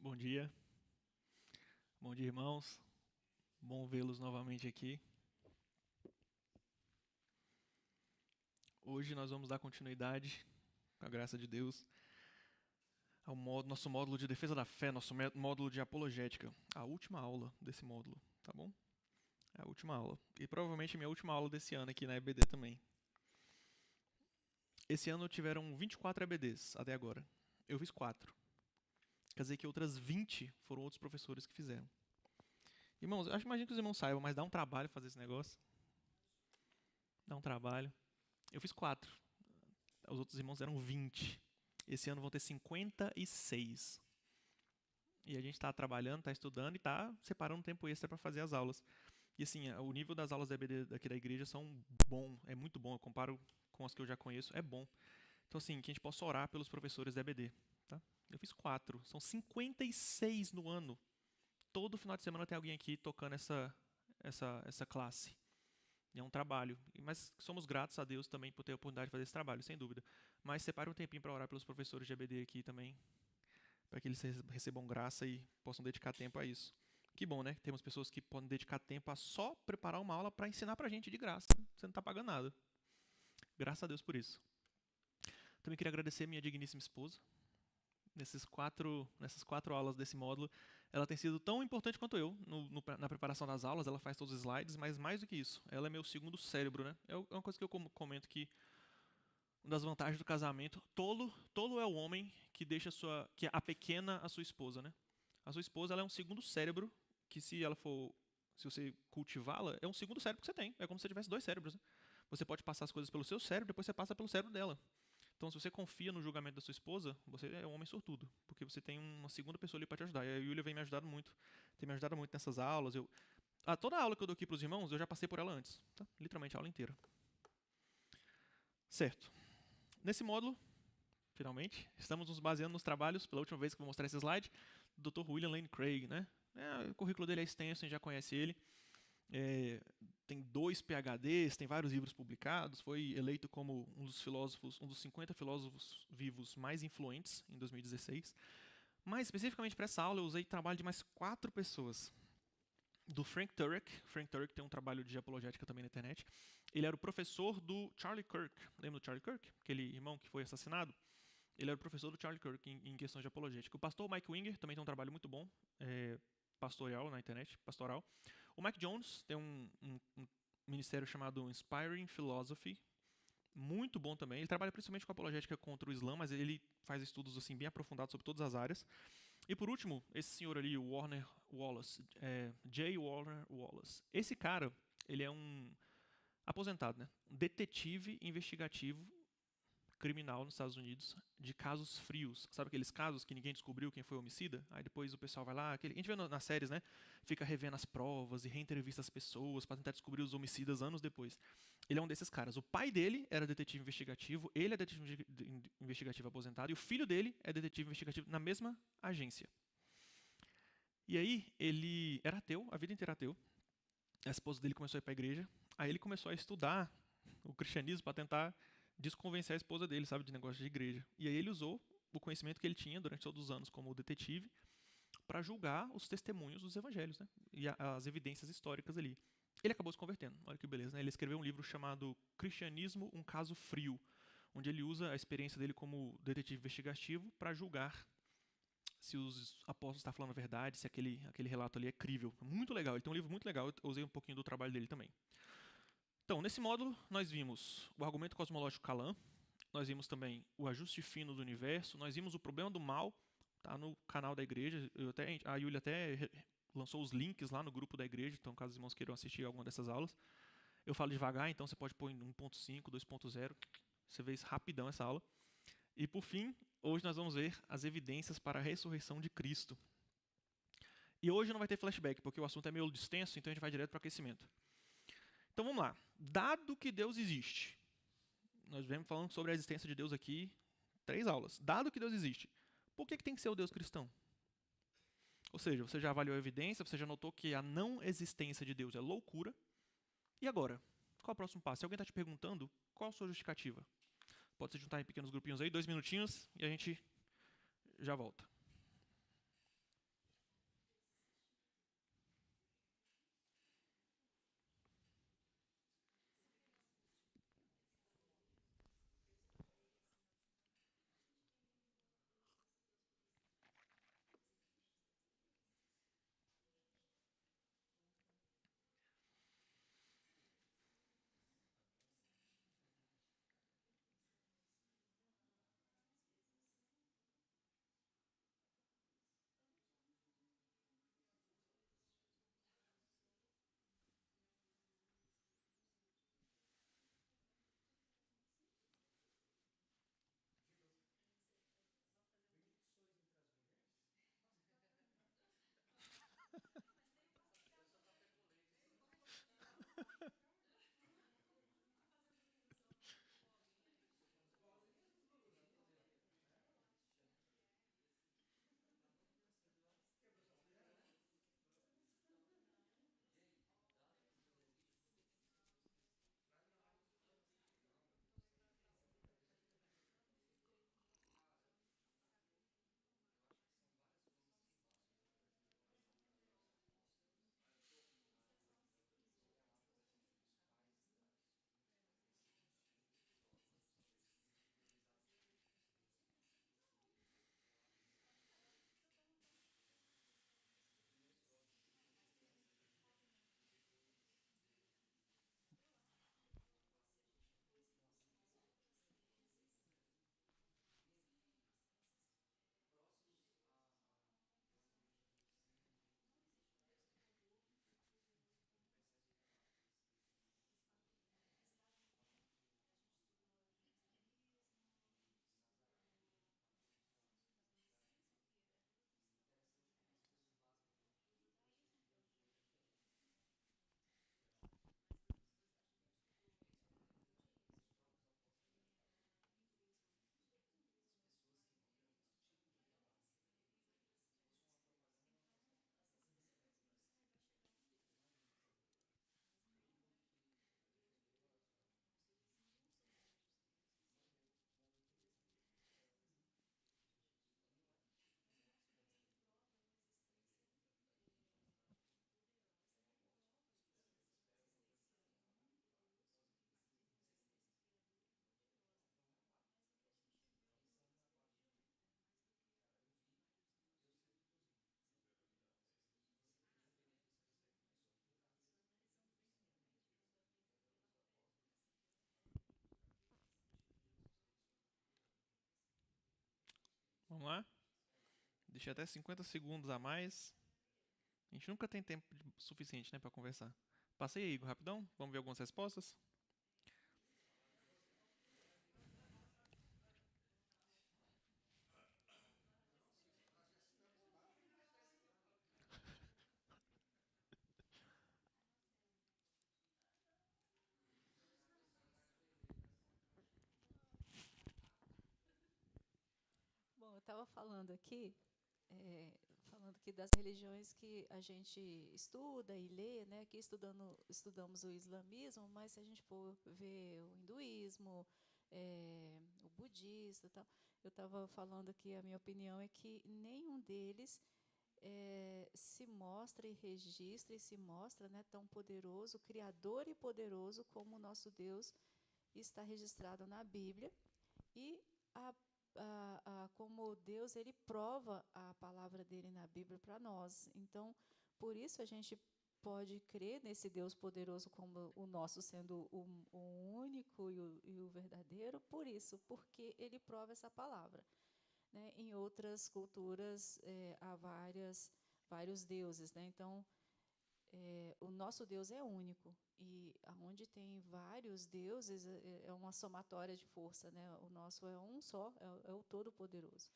Bom dia. Bom dia, irmãos. Bom vê-los novamente aqui. Hoje nós vamos dar continuidade, com a graça de Deus, ao nosso módulo de defesa da fé, nosso módulo de apologética. A última aula desse módulo, tá bom? É a última aula. E provavelmente minha última aula desse ano aqui na EBD também. Esse ano tiveram 24 EBDs até agora. Eu fiz 4. Quer dizer que outras 20 foram outros professores que fizeram. Irmãos, eu imagino que os irmãos saibam, mas dá um trabalho fazer esse negócio. Dá um trabalho. Eu fiz 4. Os outros irmãos eram 20. Esse ano vão ter 56. E a gente está trabalhando, está estudando e está separando um tempo extra para fazer as aulas. E assim, o nível das aulas da EBD daqui da igreja são bom, é muito bom. Eu comparo com as que eu já conheço, é bom. Então assim, que a gente possa orar pelos professores da EBD. Tá? Eu fiz 4, são 56 no ano. Todo final de semana tem alguém aqui tocando essa classe. É um trabalho, mas somos gratos a Deus também por ter a oportunidade de fazer esse trabalho, sem dúvida. Mas separe um tempinho para orar pelos professores de EBD aqui também, para que eles recebam graça e possam dedicar tempo a isso. Que bom, né? Temos pessoas que podem dedicar tempo a só preparar uma aula para ensinar para a gente de graça. Você não está pagando nada. Graças a Deus por isso. Também queria agradecer a minha digníssima esposa. Nessas 4 aulas desse módulo, ela tem sido tão importante quanto eu na preparação das aulas. Ela faz todos os slides, mas mais do que isso, ela é meu segundo cérebro, né? É uma coisa que eu comento que uma das vantagens do casamento, tolo é o homem que deixa que apequena a sua esposa, né? A sua esposa, ela é um segundo cérebro que se você cultivá-la, é um segundo cérebro que você tem. É como se você tivesse 2 cérebros, né? Você pode passar as coisas pelo seu cérebro, depois você passa pelo cérebro dela. Então, se você confia no julgamento da sua esposa, você é um homem sortudo, porque você tem uma segunda pessoa ali para te ajudar. E a Yulia vem me ajudando muito, tem me ajudado muito nessas aulas. Toda a aula que eu dou aqui para os irmãos, eu já passei por ela antes, tá? Literalmente a aula inteira. Certo. Nesse módulo, finalmente, estamos nos baseando nos trabalhos, pela última vez que eu vou mostrar esse slide, do Dr. William Lane Craig, né? O currículo dele é extenso, a gente já conhece ele. Tem 2 PhDs, tem vários livros publicados, foi eleito como um dos 50 filósofos vivos mais influentes em 2016. Mas, especificamente para essa aula, eu usei trabalho de mais 4 pessoas. Do Frank Turek. Frank Turek tem um trabalho de apologética também na internet. Ele era o professor do Charlie Kirk. Lembra do Charlie Kirk? Aquele irmão que foi assassinado? Ele era o professor do Charlie Kirk em questões de apologética. O pastor Mike Winger também tem um trabalho muito bom, pastoral na internet, pastoral. O Mike Jones tem um ministério chamado Inspiring Philosophy, muito bom também. Ele trabalha principalmente com apologética contra o Islã, mas ele faz estudos assim bem aprofundados sobre todas as áreas. E por último, esse senhor ali, o Warner Wallace, J. Warner Wallace. Esse cara, ele é um aposentado, né? Um detetive investigativo criminal nos Estados Unidos de casos frios. Sabe aqueles casos que ninguém descobriu quem foi o homicida? Aí depois o pessoal vai lá, a gente vê nas séries, né? Fica revendo as provas e reentrevista as pessoas para tentar descobrir os homicidas anos depois. Ele é um desses caras. O pai dele era detetive investigativo, ele é detetive investigativo aposentado e o filho dele é detetive investigativo na mesma agência. E aí ele era ateu, a vida inteira ateu. A esposa dele começou a ir para a igreja. Aí ele começou a estudar o cristianismo para tentar desconvencer a esposa dele, sabe, de negócio de igreja. E aí ele usou o conhecimento que ele tinha durante todos os anos como detetive para julgar os testemunhos dos evangelhos, né? E as evidências históricas ali. Ele acabou se convertendo, olha que beleza, né? Ele escreveu um livro chamado Cristianismo, um caso frio, onde ele usa a experiência dele como detetive investigativo para julgar se os apóstolos estão falando a verdade, se aquele relato ali é crível. Muito legal, ele tem um livro muito legal, eu usei um pouquinho do trabalho dele também. Então, nesse módulo, nós vimos o argumento cosmológico Kalam, nós vimos também o ajuste fino do universo, nós vimos o problema do mal, tá no canal da igreja, a Yulia até lançou os links lá no grupo da igreja, então caso os irmãos queiram assistir alguma dessas aulas. Eu falo devagar, então você pode pôr em 1.5, 2.0, você vê isso rapidão essa aula. E por fim, hoje nós vamos ver as evidências para a ressurreição de Cristo. E hoje não vai ter flashback, porque o assunto é meio extenso, então a gente vai direto para o aquecimento. Então vamos lá. Dado que Deus existe, nós vemos falando sobre a existência de Deus aqui, 3 aulas. Dado que Deus existe, por que tem que ser o Deus cristão? Ou seja, você já avaliou a evidência, você já notou que a não existência de Deus é loucura. E agora? Qual é o próximo passo? Se alguém está te perguntando, qual a sua justificativa? Pode se juntar em pequenos grupinhos aí, 2 minutinhos, e a gente já volta. Vamos lá? Deixei até 50 segundos a mais. A gente nunca tem tempo suficiente, né, para conversar. Passei aí, Igor, rapidão. Vamos ver algumas respostas. Bom, eu estava falando aqui das religiões que a gente estuda e lê, né? Aqui estudamos o islamismo, mas se a gente for ver o hinduísmo, o budista, e tal, eu estava falando aqui, a minha opinião é que nenhum deles se mostra e registra e se mostra, né, tão poderoso, criador e poderoso como o nosso Deus está registrado na Bíblia. E a, como Deus ele prova a palavra dele na Bíblia para nós. Então, por isso a gente pode crer nesse Deus poderoso como o nosso sendo o único e o verdadeiro, por isso, porque ele prova essa palavra. Né? Em outras culturas há vários deuses, né? Então, o nosso Deus é único e aonde tem vários deuses é uma somatória de força, né? O nosso é um só, é o Todo-Poderoso.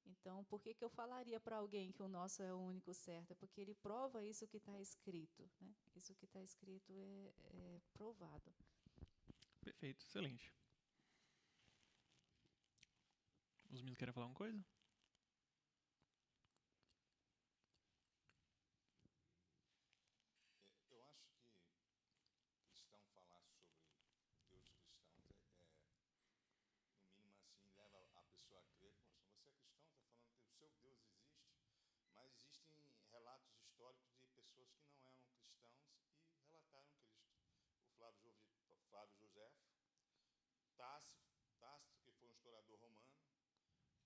Então, por que eu falaria para alguém que o nosso é o único certo? É porque ele prova isso que está escrito, né? Isso que está escrito é provado. Perfeito, excelente. Os meninos querem falar alguma coisa? Eu acho que cristão falar sobre Deus cristãos no mínimo assim, leva a pessoa a crer. Poxa, você é cristão, está falando que o seu Deus existe, mas existem relatos históricos de pessoas que não eram cristãos e relataram Cristo. O Flávio Josefo, Tácito, que foi um historiador romano,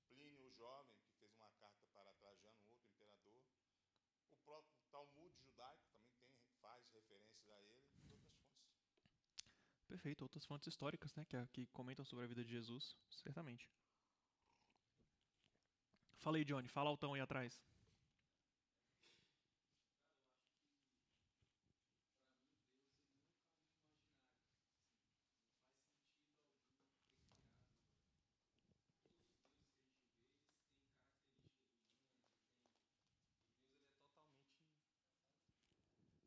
Plínio o Jovem, que fez uma carta para Trajano, um outro imperador, o próprio Talmud judaico também faz referências a ele e outras fontes. Perfeito, outras fontes históricas, né, que comentam sobre a vida de Jesus, certamente. Fala aí, Johnny, fala altão aí atrás.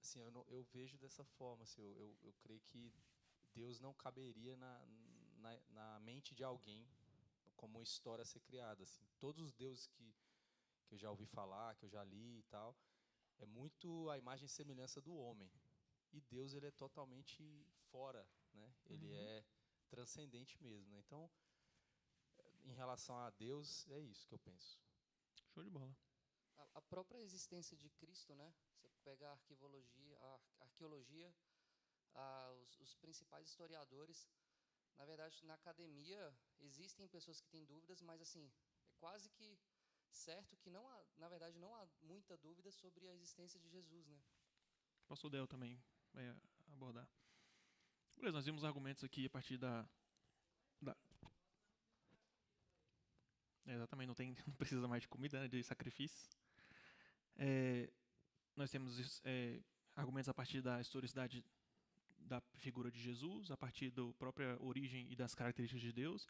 Assim, eu vejo dessa forma. Assim, eu creio que Deus não caberia na mente de alguém como uma história a ser criada. Assim, todos os deuses que eu já ouvi falar, que eu já li e tal, é muito a imagem e semelhança do homem. E Deus ele é totalmente fora, né? Ele Uhum. é transcendente mesmo. Né? Então, em relação a Deus, é isso que eu penso. Show de bola. A própria existência de Cristo, né? Você pega a arqueologia, os principais historiadores, na verdade, na academia existem pessoas que têm dúvidas, mas assim, é quase que certo que não há, na verdade, não há muita dúvida sobre a existência de Jesus, né? Pastor Del também vai abordar. Beleza, nós vimos argumentos aqui a partir da exatamente, não precisa mais de comida, né, de sacrifício. Nós temos argumentos a partir da historicidade da figura de Jesus, a partir da própria origem e das características de Deus,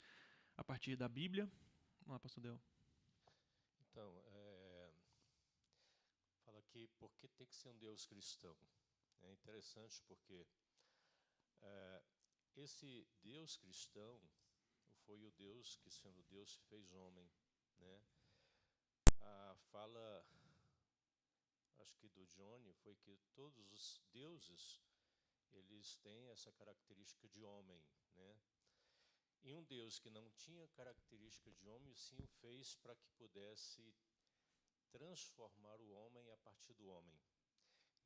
a partir da Bíblia. Vamos lá, pastor Del. Então, fala aqui, por que tem que ser um Deus cristão? É interessante porque esse Deus cristão foi o Deus que, sendo Deus, se fez homem. Né? A fala, acho que do Johnny, foi que todos os deuses, eles têm essa característica de homem. Né? E um Deus que não tinha característica de homem, sim o fez para que pudesse transformar o homem a partir do homem.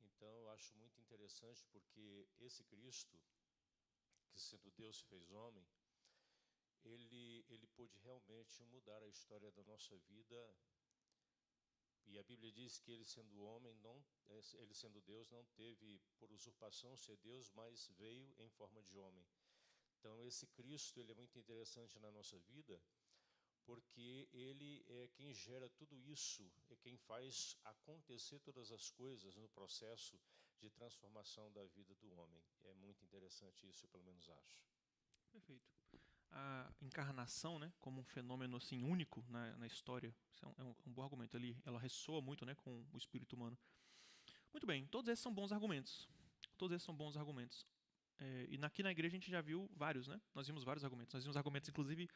Então, eu acho muito interessante porque esse Cristo, que sendo Deus se fez homem, ele pôde realmente mudar a história da nossa vida. E a Bíblia diz que ele sendo homem, ele sendo Deus, não teve por usurpação ser Deus, mas veio em forma de homem. Então, esse Cristo ele é muito interessante na nossa vida, porque ele é quem gera tudo isso, é quem faz acontecer todas as coisas no processo de transformação da vida do homem. É muito interessante isso, eu pelo menos acho. Perfeito. A encarnação, né, como um fenômeno assim único na história, isso é um bom argumento. Ela ressoa muito, né, com o espírito humano. Muito bem, todos esses são bons argumentos. Todos esses são bons argumentos. Aqui na igreja a gente já viu vários, né? Nós vimos vários argumentos. Nós vimos argumentos, inclusive,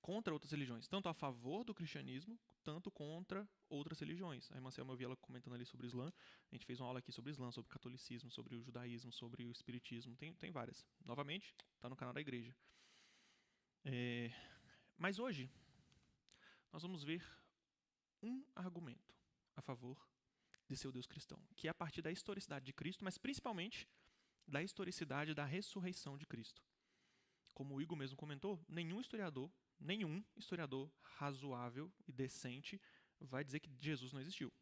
contra outras religiões. Tanto a favor do cristianismo, tanto contra outras religiões. A irmã Selma, eu vi ela comentando ali sobre o Islã. A gente fez uma aula aqui sobre o Islã, sobre o catolicismo, sobre o judaísmo, sobre o espiritismo. Tem várias. Novamente, está no canal da igreja. Mas hoje, nós vamos ver um argumento a favor de ser o Deus cristão, que é a partir da historicidade de Cristo, mas principalmente da historicidade da ressurreição de Cristo. Como o Igor mesmo comentou, nenhum historiador razoável e decente vai dizer que Jesus não existiu.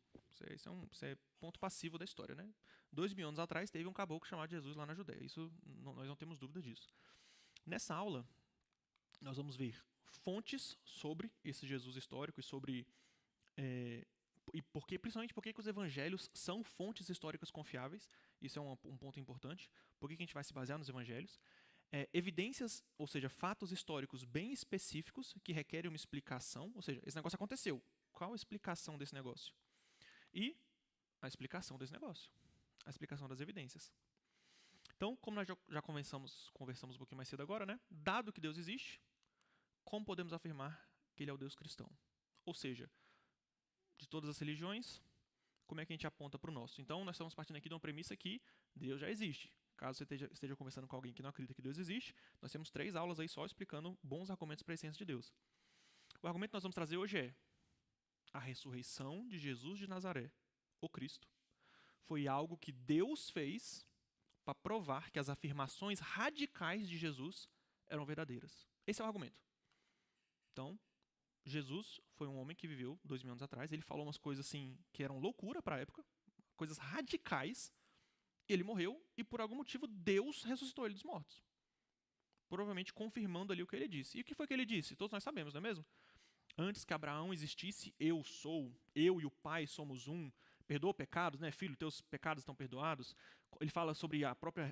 Isso é ponto passivo da história, né? 2000 anos atrás teve um caboclo chamado Jesus lá na Judéia. Isso nós não temos dúvida disso. Nessa aula, nós vamos ver fontes sobre esse Jesus histórico e sobre principalmente porque os evangelhos são fontes históricas confiáveis. Isso é um ponto importante. Por que a gente vai se basear nos evangelhos? Evidências, ou seja, fatos históricos bem específicos que requerem uma explicação. Ou seja, esse negócio aconteceu. Qual a explicação desse negócio? E a explicação desse negócio. A explicação das evidências. Então, como nós já conversamos um pouquinho mais cedo agora, né? Dado que Deus existe, como podemos afirmar que Ele é o Deus cristão? Ou seja, de todas as religiões, como é que a gente aponta para o nosso? Então, nós estamos partindo aqui de uma premissa que Deus já existe. Caso você esteja conversando com alguém que não acredita que Deus existe, nós temos 3 aulas aí só explicando bons argumentos para a essência de Deus. O argumento que nós vamos trazer hoje é a ressurreição de Jesus de Nazaré, o Cristo, foi algo que Deus fez para provar que as afirmações radicais de Jesus eram verdadeiras. Esse é o argumento. Então, Jesus foi um homem que viveu 2000 anos atrás. Ele falou umas coisas assim que eram loucura para a época, coisas radicais. Ele morreu e por algum motivo Deus ressuscitou ele dos mortos. Provavelmente confirmando ali o que ele disse. E o que foi que ele disse? Todos nós sabemos, não é mesmo? Antes que Abraão existisse, eu sou. Eu e o Pai somos um. Perdoa pecados, né? Filho, teus pecados estão perdoados. Ele fala sobre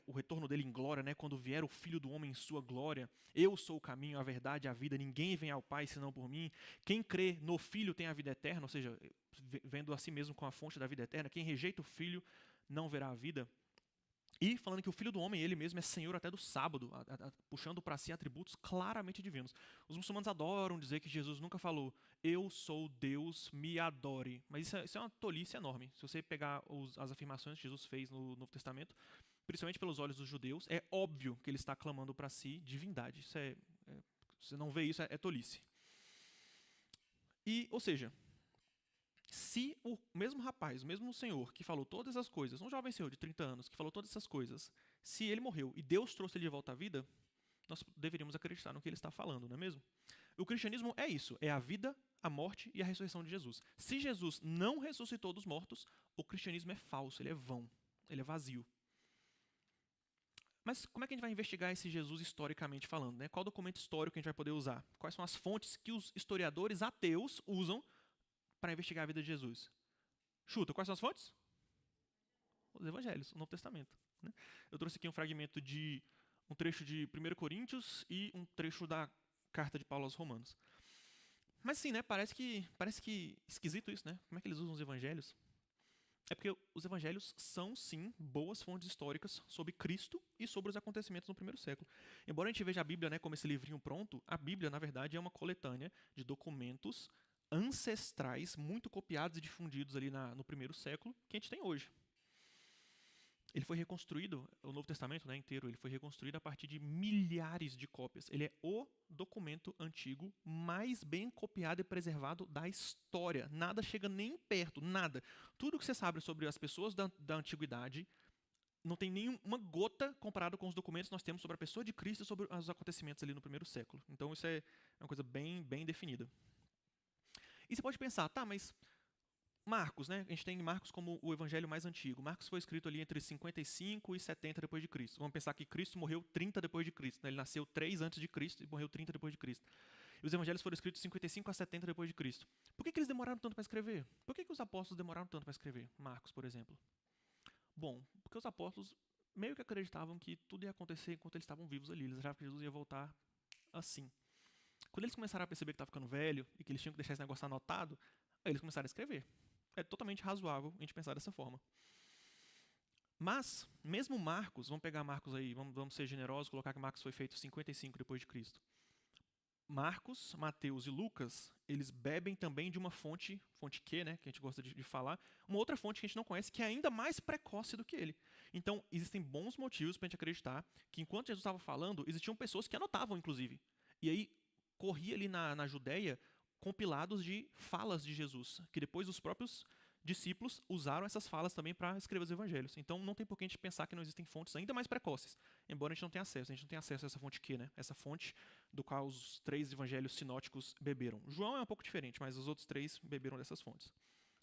o retorno dele em glória, né? Quando vier o Filho do Homem em sua glória. Eu sou o caminho, a verdade e a vida. Ninguém vem ao Pai senão por mim. Quem crê no Filho tem a vida eterna, ou seja, vendo a si mesmo com a fonte da vida eterna. Quem rejeita o Filho não verá a vida. E falando que o Filho do Homem, ele mesmo é Senhor até do sábado, puxando para si atributos claramente divinos. Os muçulmanos adoram dizer que Jesus nunca falou, eu sou Deus, me adore. Mas isso é uma tolice enorme. Se você pegar as afirmações que Jesus fez no Novo Testamento, principalmente pelos olhos dos judeus, é óbvio que ele está clamando para si divindade. Você não vê isso, é tolice. Ou seja, se o mesmo rapaz, o mesmo senhor que falou todas essas coisas, um jovem senhor de 30 anos que falou todas essas coisas, se ele morreu e Deus trouxe ele de volta à vida, nós deveríamos acreditar no que ele está falando, não é mesmo? O cristianismo é isso, é a vida, a morte e a ressurreição de Jesus. Se Jesus não ressuscitou dos mortos, o cristianismo é falso, ele é vão, ele é vazio. Mas como é que a gente vai investigar esse Jesus historicamente falando, né? Qual documento histórico a gente vai poder usar? Quais são as fontes que os historiadores ateus usam para investigar a vida de Jesus? Chuta, quais são as fontes? Os evangelhos, o Novo Testamento. Né? Eu trouxe aqui um fragmento de um trecho de 1 Coríntios e um trecho da carta de Paulo aos Romanos. Mas sim, né, parece que esquisito isso, né? Como é que eles usam os evangelhos? É porque os evangelhos são, sim, boas fontes históricas sobre Cristo e sobre os acontecimentos no primeiro século. Embora a gente veja a Bíblia, né, como esse livrinho pronto, a Bíblia, na verdade, é uma coletânea de documentos ancestrais, muito copiados e difundidos ali no primeiro século, que a gente tem hoje. Ele foi reconstruído, o Novo Testamento, né, inteiro, ele foi reconstruído a partir de milhares de cópias. Ele é o documento antigo mais bem copiado e preservado da história. Nada chega nem perto, nada. Tudo que você sabe sobre as pessoas da antiguidade não tem nenhuma gota comparado com os documentos que nós temos sobre a pessoa de Cristo e sobre os acontecimentos ali no primeiro século. Então isso é uma coisa bem, bem definida. E você pode pensar, tá, mas Marcos, né? A gente tem Marcos como o evangelho mais antigo. Marcos foi escrito ali entre 55 e 70 depois de Cristo. Vamos pensar que Cristo morreu 30 depois de Cristo. Né? Ele nasceu 3 antes de Cristo e morreu 30 depois de Cristo. E os evangelhos foram escritos 55 a 70 depois de Cristo. Por que eles demoraram tanto para escrever? Por que os apóstolos demoraram tanto para escrever? Marcos, por exemplo. Bom, porque os apóstolos meio que acreditavam que tudo ia acontecer enquanto eles estavam vivos ali. Eles achavam que Jesus ia voltar assim. Quando eles começaram a perceber que estava ficando velho e que eles tinham que deixar esse negócio anotado, aí eles começaram a escrever. É totalmente razoável a gente pensar dessa forma. Mas, mesmo Marcos, vamos pegar Marcos aí, vamos ser generosos, colocar que Marcos foi feito 55 depois de Cristo. Marcos, Mateus e Lucas, eles bebem também de uma fonte Q, né, que a gente gosta de falar, uma outra fonte que a gente não conhece, que é ainda mais precoce do que ele. Então, existem bons motivos para a gente acreditar que enquanto Jesus estava falando, existiam pessoas que anotavam, inclusive. E aí, corria ali na Judéia compilados de falas de Jesus, que depois os próprios discípulos usaram essas falas também para escrever os evangelhos. Então não tem por que a gente pensar que não existem fontes ainda mais precoces, embora a gente não tenha acesso. A gente não tem acesso a essa fonte Q, né? Essa fonte do qual os 3 evangelhos sinóticos beberam. João é um pouco diferente, mas os outros 3 beberam dessas fontes.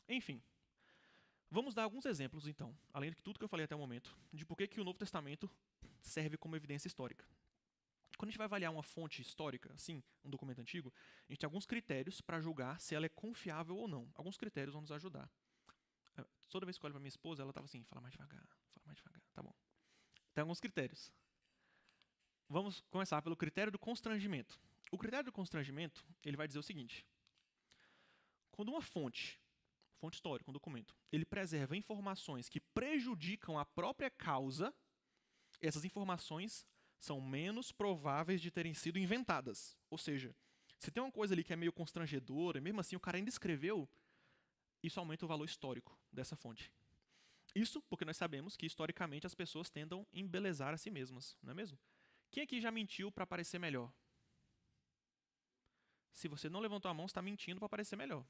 Enfim, vamos dar alguns exemplos então, além de tudo que eu falei até o momento, de por que o Novo Testamento serve como evidência histórica. Quando a gente vai avaliar uma fonte histórica, assim, um documento antigo, a gente tem alguns critérios para julgar se ela é confiável ou não. Alguns critérios vão nos ajudar. Toda vez que eu olho para minha esposa, ela estava assim, fala mais devagar, tá bom. Tem alguns critérios. Vamos começar pelo critério do constrangimento. O critério do constrangimento, ele vai dizer o seguinte: quando uma fonte histórica, um documento, ele preserva informações que prejudicam a própria causa, essas informações são menos prováveis de terem sido inventadas. Ou seja, se tem uma coisa ali que é meio constrangedora, e mesmo assim o cara ainda escreveu, isso aumenta o valor histórico dessa fonte. Isso porque nós sabemos que, historicamente, as pessoas tendam a embelezar a si mesmas, não é mesmo? Quem aqui já mentiu para parecer melhor? Se você não levantou a mão, você está mentindo para parecer melhor.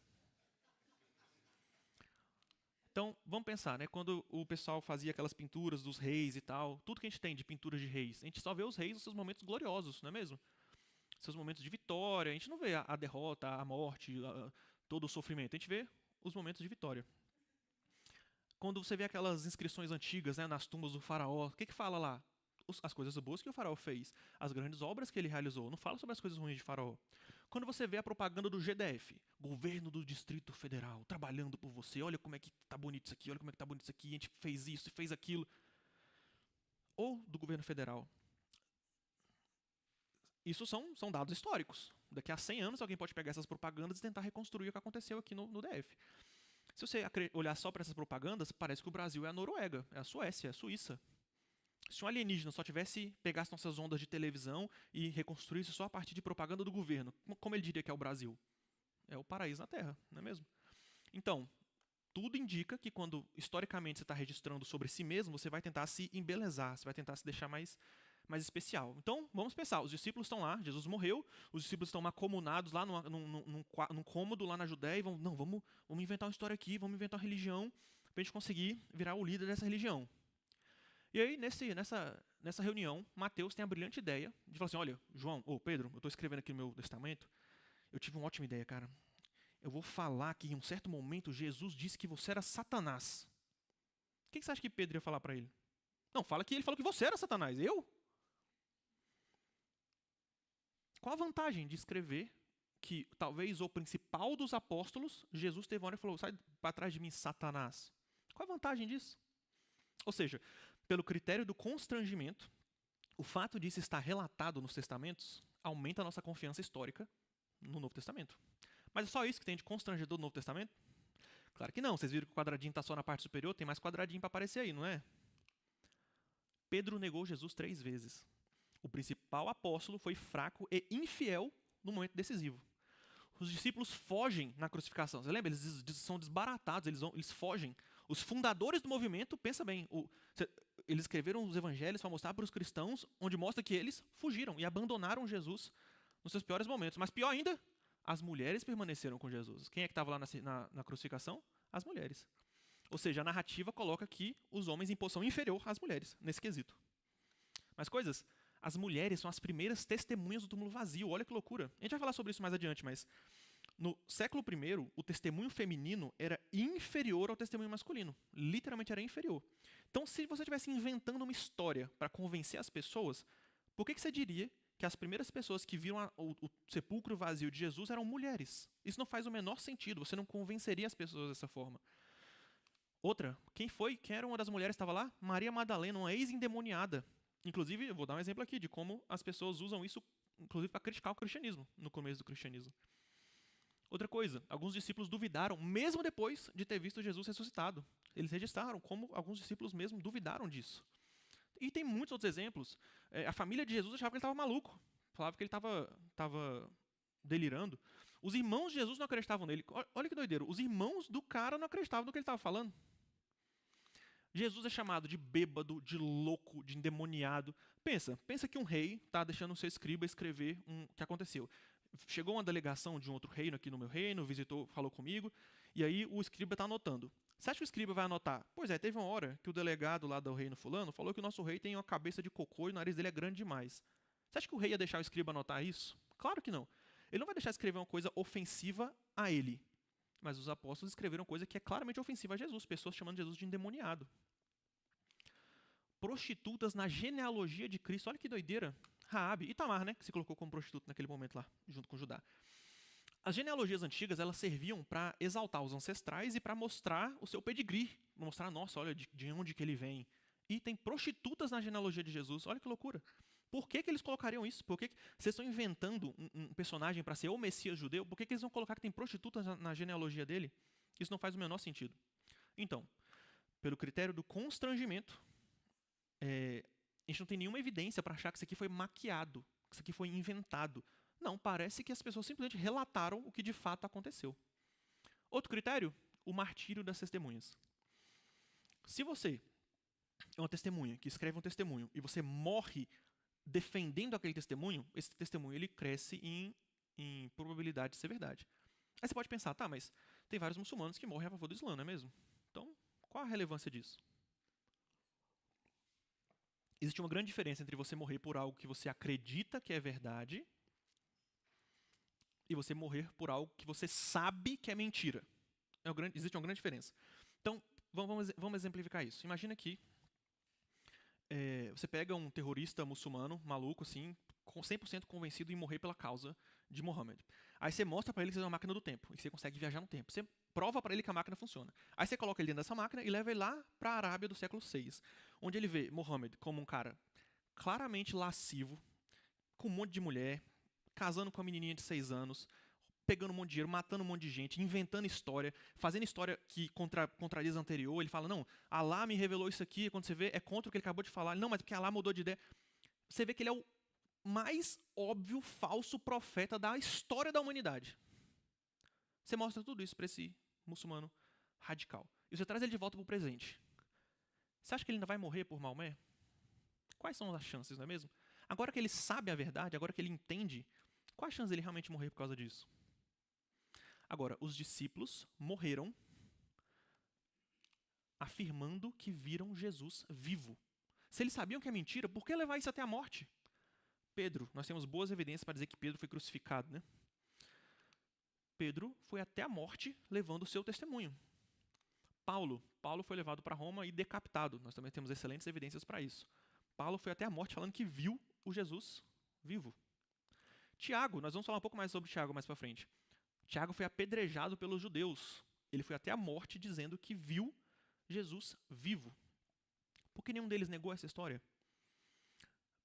Então, vamos pensar, né? Quando o pessoal fazia aquelas pinturas dos reis e tal, tudo que a gente tem de pinturas de reis, a gente só vê os reis nos seus momentos gloriosos, não é mesmo? Seus momentos de vitória, a gente não vê a derrota, a morte, todo o sofrimento, a gente vê os momentos de vitória. Quando você vê aquelas inscrições antigas, né, nas tumbas do faraó, o que fala lá? As coisas boas que o faraó fez, as grandes obras que ele realizou, não fala sobre as coisas ruins de faraó. Quando você vê a propaganda do GDF, governo do Distrito Federal, trabalhando por você, olha como é que tá bonito isso aqui, olha como é que tá bonito isso aqui, a gente fez isso e fez aquilo. Ou do governo federal. Isso são dados históricos. Daqui a 100 anos alguém pode pegar essas propagandas e tentar reconstruir o que aconteceu aqui no DF. Se você olhar só para essas propagandas, parece que o Brasil é a Noruega, é a Suécia, é a Suíça. Se um alienígena só pegasse nossas ondas de televisão e reconstruísse só a partir de propaganda do governo, como ele diria que é o Brasil? É o paraíso na Terra, não é mesmo? Então, tudo indica que quando historicamente você está registrando sobre si mesmo, você vai tentar se embelezar, você vai tentar se deixar mais especial. Então, vamos pensar, os discípulos estão lá, Jesus morreu, os discípulos estão acomunados lá num cômodo lá na Judéia e vamos inventar uma história aqui, vamos inventar uma religião para a gente conseguir virar o líder dessa religião. E aí, nessa reunião, Mateus tem a brilhante ideia de falar assim, olha, João, Pedro, eu estou escrevendo aqui no meu testamento, eu tive uma ótima ideia, cara. Eu vou falar que em um certo momento Jesus disse que você era Satanás. O que você acha que Pedro ia falar para ele? Não, fala que ele falou que você era Satanás. Eu? Qual a vantagem de escrever que talvez o principal dos apóstolos, Jesus teve uma hora e falou, sai para trás de mim, Satanás. Qual a vantagem disso? Ou seja, pelo critério do constrangimento, o fato disso estar relatado nos testamentos aumenta a nossa confiança histórica no Novo Testamento. Mas é só isso que tem de constrangedor no Novo Testamento? Claro que não. Vocês viram que o quadradinho está só na parte superior? Tem mais quadradinho para aparecer aí, não é? Pedro negou Jesus 3 vezes. O principal apóstolo foi fraco e infiel no momento decisivo. Os discípulos fogem na crucificação. Você lembra? Eles são desbaratados, eles fogem. Os fundadores do movimento, pensa bem, eles escreveram os evangelhos para mostrar para os cristãos, onde mostra que eles fugiram e abandonaram Jesus nos seus piores momentos. Mas pior ainda, as mulheres permaneceram com Jesus. Quem é que estava lá na crucificação? As mulheres. Ou seja, a narrativa coloca que os homens em posição inferior às mulheres, nesse quesito. Mas as mulheres são as primeiras testemunhas do túmulo vazio. Olha que loucura. A gente vai falar sobre isso mais adiante, mas no século I, o testemunho feminino era inferior ao testemunho masculino. Literalmente era inferior. Então, se você estivesse inventando uma história para convencer as pessoas, por que você diria que as primeiras pessoas que viram o sepulcro vazio de Jesus eram mulheres. Isso não faz o menor sentido, você não convenceria as pessoas dessa forma. Outra, quem era uma das mulheres que estava lá? Maria Madalena, uma ex-endemoniada. Inclusive, eu vou dar um exemplo aqui de como as pessoas usam isso, inclusive, para criticar o cristianismo, no começo do cristianismo. Outra coisa, alguns discípulos duvidaram, mesmo depois de ter visto Jesus ressuscitado. Eles registraram como alguns discípulos mesmo duvidaram disso. E tem muitos outros exemplos. A família de Jesus achava que ele estava maluco. Falava que ele estava delirando. Os irmãos de Jesus não acreditavam nele. Olha que doideiro. Os irmãos do cara não acreditavam no que ele estava falando. Jesus é chamado de bêbado, de louco, de endemoniado. Pensa que um rei está deixando o seu escriba escrever o que aconteceu. Chegou uma delegação de um outro reino aqui no meu reino, visitou, falou comigo, e aí o escriba está anotando. Você acha que o escriba vai anotar? Pois é, teve uma hora que o delegado lá do reino fulano falou que o nosso rei tem uma cabeça de cocô e o nariz dele é grande demais. Você acha que o rei ia deixar o escriba anotar isso? Claro que não. Ele não vai deixar escrever uma coisa ofensiva a ele. Mas os apóstolos escreveram coisa que é claramente ofensiva a Jesus, pessoas chamando Jesus de endemoniado. Prostitutas na genealogia de Cristo, olha que doideira. Raabe, Itamar, né, que se colocou como prostituta naquele momento lá, junto com Judá. As genealogias antigas, elas serviam para exaltar os ancestrais e para mostrar o seu pedigree, mostrar, nossa, olha de onde que ele vem. E tem prostitutas na genealogia de Jesus, olha que loucura. Por que eles colocariam isso? Por que vocês estão inventando um personagem para ser o Messias judeu? Por que eles vão colocar que tem prostitutas na genealogia dele? Isso não faz o menor sentido. Então, pelo critério do constrangimento, a gente não tem nenhuma evidência para achar que isso aqui foi maquiado, que isso aqui foi inventado. Não, parece que as pessoas simplesmente relataram o que de fato aconteceu. Outro critério, o martírio das testemunhas. Se você é uma testemunha que escreve um testemunho e você morre defendendo aquele testemunho, esse testemunho ele cresce em probabilidade de ser verdade. Aí você pode pensar, tá, mas tem vários muçulmanos que morrem a favor do Islã, não é mesmo? Então, qual a relevância disso? Existe uma grande diferença entre você morrer por algo que você acredita que é verdade e você morrer por algo que você sabe que é mentira. Existe uma grande diferença. Então, vamos exemplificar isso. Imagina que você pega um terrorista muçulmano, maluco, assim, 100% convencido em morrer pela causa de Mohammed. Aí você mostra para ele que você tem uma máquina do tempo, e que você consegue viajar no tempo. Você prova para ele que a máquina funciona. Aí você coloca ele dentro dessa máquina e leva ele lá para a Arábia do século VI, onde ele vê Mohammed como um cara claramente lascivo, com um monte de mulher, casando com uma menininha de 6 anos, pegando um monte de dinheiro, matando um monte de gente, inventando história, fazendo história que contradiz a anterior. Ele fala, não, Allah me revelou isso aqui, quando você vê, é contra o que ele acabou de falar. Não, mas porque Allah mudou de ideia. Você vê que ele é o mais óbvio falso profeta da história da humanidade. Você mostra tudo isso para esse muçulmano radical. E você traz ele de volta para o presente. Você acha que ele ainda vai morrer por Maomé? Quais são as chances, não é mesmo? Agora que ele sabe a verdade, agora que ele entende, quais as chances dele realmente morrer por causa disso? Agora, os discípulos morreram afirmando que viram Jesus vivo. Se eles sabiam que é mentira, por que levar isso até a morte? Pedro, nós temos boas evidências para dizer que Pedro foi crucificado, né? Pedro foi até a morte levando o seu testemunho. Paulo foi levado para Roma e decapitado. Nós também temos excelentes evidências para isso. Paulo foi até a morte falando que viu o Jesus vivo. Tiago, nós vamos falar um pouco mais sobre Tiago mais para frente. Tiago foi apedrejado pelos judeus. Ele foi até a morte dizendo que viu Jesus vivo. Por que nenhum deles negou essa história?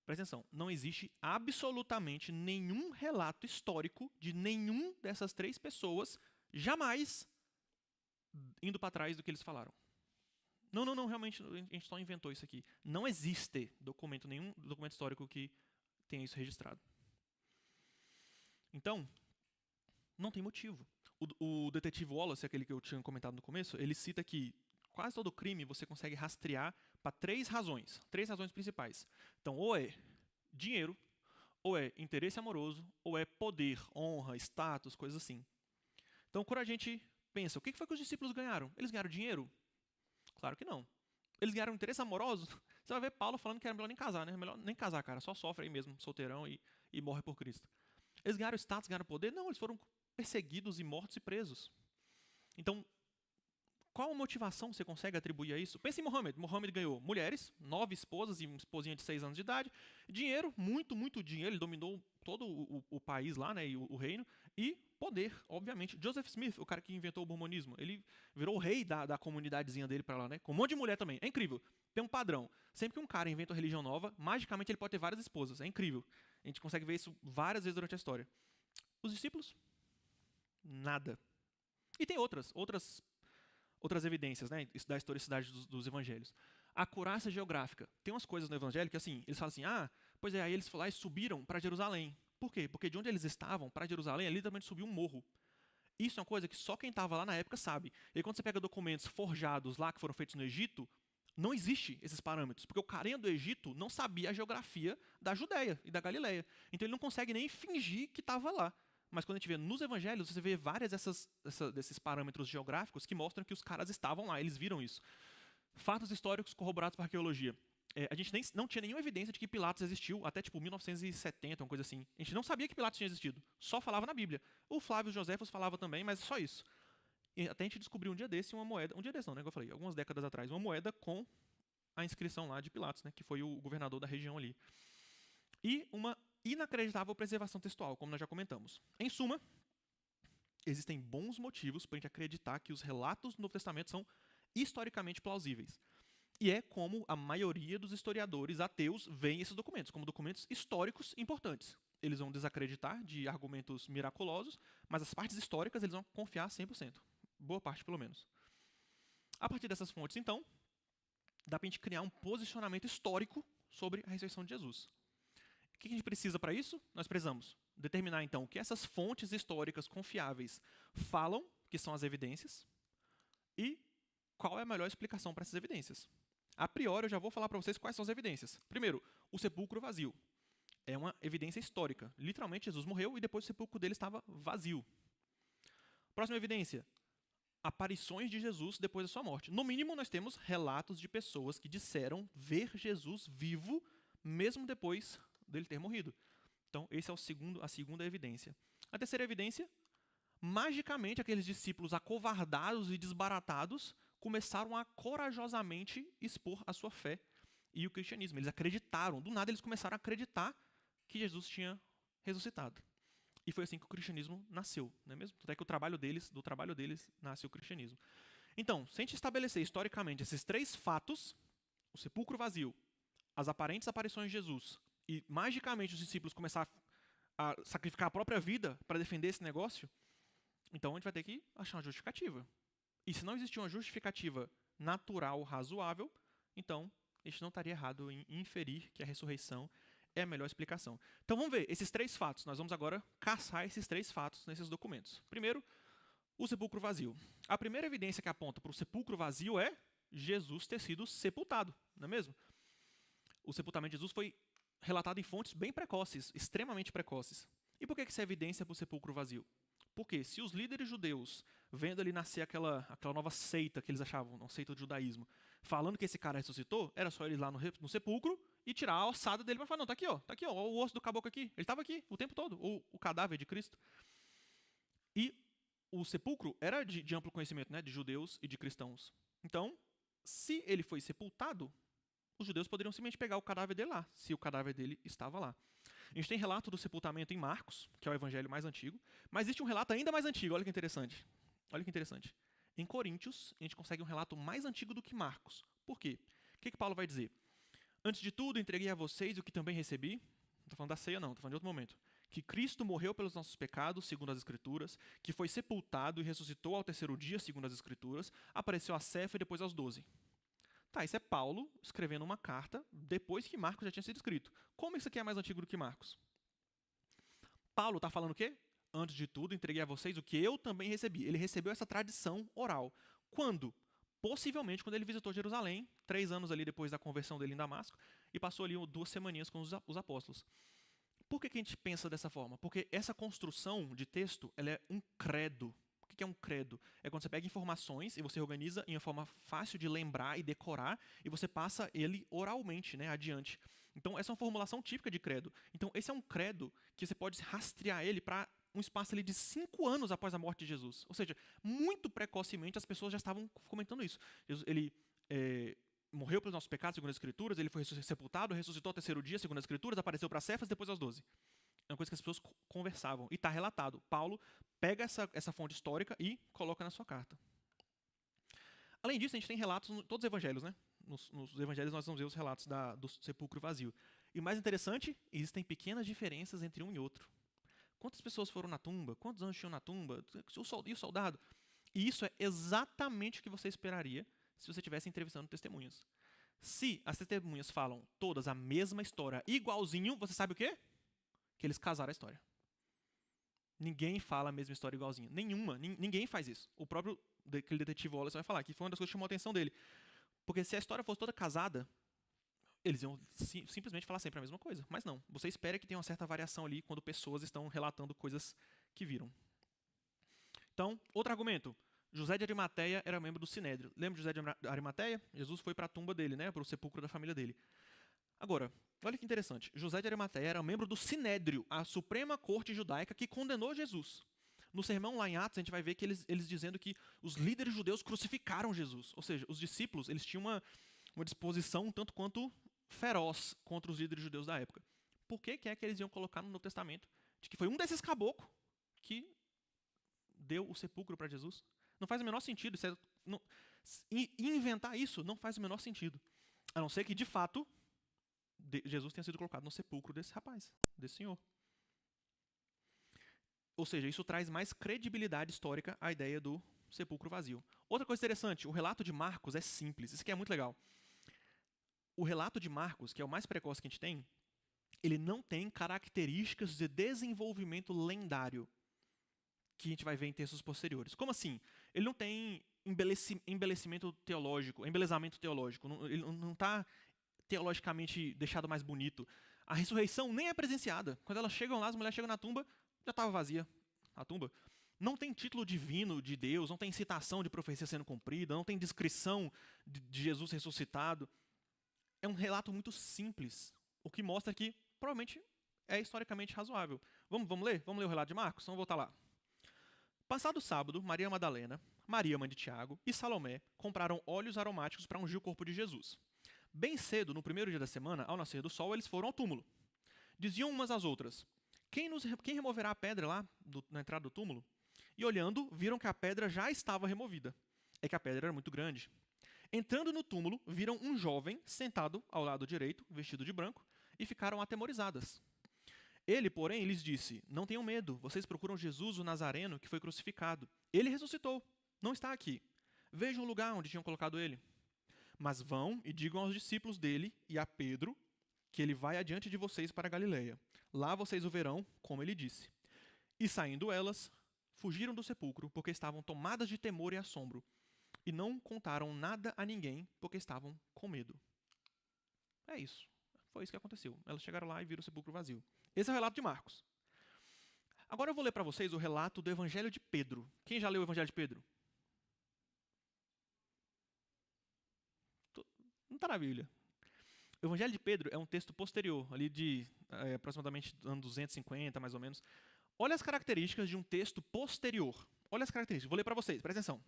Presta atenção, não existe absolutamente nenhum relato histórico de nenhum dessas 3 pessoas jamais indo para trás do que eles falaram. Não, realmente a gente só inventou isso aqui. Não existe nenhum documento histórico que tenha isso registrado. Então, não tem motivo. O detetive Wallace, aquele que eu tinha comentado no começo, ele cita que quase todo crime você consegue rastrear para 3 razões principais. Então, ou é dinheiro, ou é interesse amoroso, ou é poder, honra, status, coisas assim. Então, quando a gente pensa, o que foi que os discípulos ganharam? Eles ganharam dinheiro? Claro que não. Eles ganharam interesse amoroso? Você vai ver Paulo falando que era melhor nem casar, né? Melhor nem casar, cara. Só sofre aí mesmo, solteirão e morre por Cristo. Eles ganharam status, ganharam poder? Não, eles foram perseguidos e mortos e presos. Então, Qual a motivação você consegue atribuir a isso? Pensa em Mohammed. Mohammed ganhou mulheres, 9 esposas e uma esposinha de 6 anos de idade, dinheiro, muito, muito dinheiro, ele dominou todo o país lá, né, e o reino, e poder, obviamente. Joseph Smith, o cara que inventou o mormonismo, ele virou o rei da comunidadezinha dele para lá, né, com um monte de mulher também. É incrível. Tem um padrão. Sempre que um cara inventa uma religião nova, magicamente ele pode ter várias esposas. É incrível. A gente consegue ver isso várias vezes durante a história. Os discípulos? Nada. E tem outras evidências, né, da historicidade dos evangelhos. A acurácia geográfica. Tem umas coisas no evangelho que, assim, eles falam assim, pois é, aí eles foram lá e subiram para Jerusalém. Por quê? Porque de onde eles estavam, para Jerusalém, ali literalmente subiu um morro. Isso é uma coisa que só quem estava lá na época sabe. E aí, quando você pega documentos forjados lá, que foram feitos no Egito, não existe esses parâmetros, porque o carinha do Egito não sabia a geografia da Judéia e da Galileia. Então ele não consegue nem fingir que estava lá. Mas quando a gente vê nos evangelhos, você vê vários desses parâmetros geográficos que mostram que os caras estavam lá, eles viram isso. Fatos históricos corroborados por arqueologia. A gente não tinha nenhuma evidência de que Pilatos existiu até tipo 1970, uma coisa assim. A gente não sabia que Pilatos tinha existido, só falava na Bíblia. O Flávio Joséfos falava também, mas só isso. E até a gente descobriu um dia desse uma moeda, um dia desse não, né, que eu falei, algumas décadas atrás, uma moeda com a inscrição lá de Pilatos, né, que foi o governador da região ali. E uma inacreditável preservação textual, como nós já comentamos. Em suma, existem bons motivos para a gente acreditar que os relatos do Novo Testamento são historicamente plausíveis. E é como a maioria dos historiadores ateus veem esses documentos, como documentos históricos importantes. Eles vão desacreditar de argumentos miraculosos, mas as partes históricas eles vão confiar 100%. Boa parte, pelo menos. A partir dessas fontes, então, dá para a gente criar um posicionamento histórico sobre a ressurreição de Jesus. O que a gente precisa para isso? Nós precisamos determinar, então, o que essas fontes históricas confiáveis falam, que são as evidências, e qual é a melhor explicação para essas evidências. A priori, eu já vou falar para vocês quais são as evidências. Primeiro, o sepulcro vazio. É uma evidência histórica. Literalmente, Jesus morreu e depois o sepulcro dele estava vazio. Próxima evidência, aparições de Jesus depois da sua morte. No mínimo, nós temos relatos de pessoas que disseram ver Jesus vivo, mesmo depois dele ter morrido. Então, essa é a segunda evidência. A terceira evidência, magicamente, aqueles discípulos acovardados e desbaratados começaram a corajosamente expor a sua fé e o cristianismo. Eles acreditaram, do nada eles começaram a acreditar que Jesus tinha ressuscitado. E foi assim que o cristianismo nasceu, não é mesmo? Até que do trabalho deles nasce o cristianismo. Então, se a gente estabelecer historicamente esses 3 fatos, o sepulcro vazio, as aparentes aparições de Jesus, e magicamente os discípulos começaram a sacrificar a própria vida para defender esse negócio, então a gente vai ter que achar uma justificativa. E se não existir uma justificativa natural, razoável, então a gente não estaria errado em inferir que a ressurreição é a melhor explicação. Então vamos ver esses 3 fatos. Nós vamos agora caçar esses 3 fatos nesses documentos. Primeiro, o sepulcro vazio. A primeira evidência que aponta para o sepulcro vazio é Jesus ter sido sepultado, não é mesmo? O sepultamento de Jesus foi relatado em fontes bem precoces, extremamente precoces. E por que isso é evidência para o sepulcro vazio? Porque se os líderes judeus, vendo ali nascer aquela nova seita que eles achavam, uma seita do judaísmo, falando que esse cara ressuscitou, era só eles lá no sepulcro e tirar a ossada dele para falar, não, tá aqui, ó, o osso do caboclo aqui. Ele estava aqui o tempo todo, o cadáver de Cristo. E o sepulcro era de amplo conhecimento, né, de judeus e de cristãos. Então, se ele foi sepultado, os judeus poderiam simplesmente pegar o cadáver dele lá, se o cadáver dele estava lá. A gente tem relato do sepultamento em Marcos, que é o evangelho mais antigo, mas existe um relato ainda mais antigo, olha que interessante. Olha que interessante. Em Coríntios, a gente consegue um relato mais antigo do que Marcos. Por quê? O que Paulo vai dizer? Antes de tudo, entreguei a vocês o que também recebi. Não estou falando da ceia, não, estou falando de outro momento. Que Cristo morreu pelos nossos pecados, segundo as Escrituras, que foi sepultado e ressuscitou ao 3º dia, segundo as Escrituras, apareceu a Cefa e depois aos 12. Tá, isso é Paulo escrevendo uma carta depois que Marcos já tinha sido escrito. Como isso aqui é mais antigo do que Marcos? Paulo está falando o quê? Antes de tudo, entreguei a vocês o que eu também recebi. Ele recebeu essa tradição oral. Quando? Possivelmente quando ele visitou Jerusalém, 3 anos ali depois da conversão dele em Damasco, e passou ali 2 semaninhas com os apóstolos. Por que a gente pensa dessa forma? Porque essa construção de texto ela é um credo. O que é um credo? É quando você pega informações e você organiza em uma forma fácil de lembrar e decorar, e você passa ele oralmente, né, adiante. Então, essa é uma formulação típica de credo. Então, esse é um credo que você pode rastrear ele para um espaço ali de 5 anos após a morte de Jesus. Ou seja, muito precocemente as pessoas já estavam comentando isso. Ele morreu pelos nossos pecados, segundo as Escrituras, ele foi sepultado, ressuscitou ao 3º dia, segundo as Escrituras, apareceu para Cefas, depois aos 12. É uma coisa que as pessoas conversavam. E está relatado. Paulo pega essa fonte histórica e coloca na sua carta. Além disso, a gente tem relatos em todos os evangelhos, né? Nos evangelhos nós vamos ver os relatos do sepulcro vazio. E o mais interessante, existem pequenas diferenças entre um e outro. Quantas pessoas foram na tumba? Quantos anjos tinham na tumba? E o soldado? E isso é exatamente o que você esperaria se você estivesse entrevistando testemunhas. Se as testemunhas falam todas a mesma história, igualzinho, você sabe o quê? Que eles casaram a história. Ninguém fala a mesma história igualzinho. Ninguém faz isso. O próprio aquele detetive Wallace vai falar que foi uma das coisas que chamou a atenção dele. Porque se a história fosse toda casada, eles iam simplesmente falar sempre a mesma coisa. Mas não. Você espera que tenha uma certa variação ali quando pessoas estão relatando coisas que viram. Então, outro argumento. José de Arimateia era membro do Sinédrio. Lembra de José de Arimateia? Jesus foi para a tumba dele, né? Para o sepulcro da família dele. Agora, olha que interessante. José de Arimateia era membro do Sinédrio, a Suprema Corte Judaica que condenou Jesus. No sermão lá em Atos, a gente vai ver que eles dizendo que os líderes judeus crucificaram Jesus. Ou seja, os discípulos eles tinham uma disposição um tanto quanto feroz contra os líderes judeus da época. Por que é que eles iam colocar no Novo Testamento de que foi um desses caboclos que deu o sepulcro para Jesus? Não faz o menor sentido. Inventar isso não faz o menor sentido. A não ser que, de fato, Jesus tenha sido colocado no sepulcro desse rapaz, desse senhor. Ou seja, isso traz mais credibilidade histórica à ideia do sepulcro vazio. Outra coisa interessante, o relato de Marcos é simples. Isso aqui é muito legal. O relato de Marcos, que é o mais precoce que a gente tem, ele não tem características de desenvolvimento lendário que a gente vai ver em textos posteriores. Como assim? Ele não tem embelezamento teológico. Ele não está teologicamente deixado mais bonito. A ressurreição nem é presenciada. Quando elas chegam lá, as mulheres chegam na tumba, já estava vazia a tumba. Não tem título divino de Deus, não tem citação de profecia sendo cumprida, não tem descrição de Jesus ressuscitado. É um relato muito simples, o que mostra que provavelmente é historicamente razoável. Vamos ler? Vamos ler o relato de Marcos? Vamos voltar lá. Passado sábado, Maria Madalena, Maria, mãe de Tiago, e Salomé compraram óleos aromáticos para ungir o corpo de Jesus. Bem cedo, no primeiro dia da semana, ao nascer do sol, eles foram ao túmulo. Diziam umas às outras: Quem removerá a pedra lá na entrada do túmulo? E olhando, viram que a pedra já estava removida. É que a pedra era muito grande. Entrando no túmulo, viram um jovem sentado ao lado direito, vestido de branco, e ficaram atemorizadas. Ele, porém, lhes disse: Não tenham medo, vocês procuram Jesus, o Nazareno, que foi crucificado. Ele ressuscitou, não está aqui. Vejam o lugar onde tinham colocado ele. Mas vão e digam aos discípulos dele e a Pedro que ele vai adiante de vocês para Galileia. Lá vocês o verão, como ele disse. E saindo elas, fugiram do sepulcro, porque estavam tomadas de temor e assombro, e não contaram nada a ninguém, porque estavam com medo. É isso. Foi isso que aconteceu. Elas chegaram lá e viram o sepulcro vazio. Esse é o relato de Marcos. Agora eu vou ler para vocês o relato do Evangelho de Pedro. Quem já leu o Evangelho de Pedro? Não está na Bíblia. O Evangelho de Pedro é um texto posterior, ali de aproximadamente ano 250, mais ou menos. Olha as características de um texto posterior. Olha as características. Vou ler para vocês, presta atenção.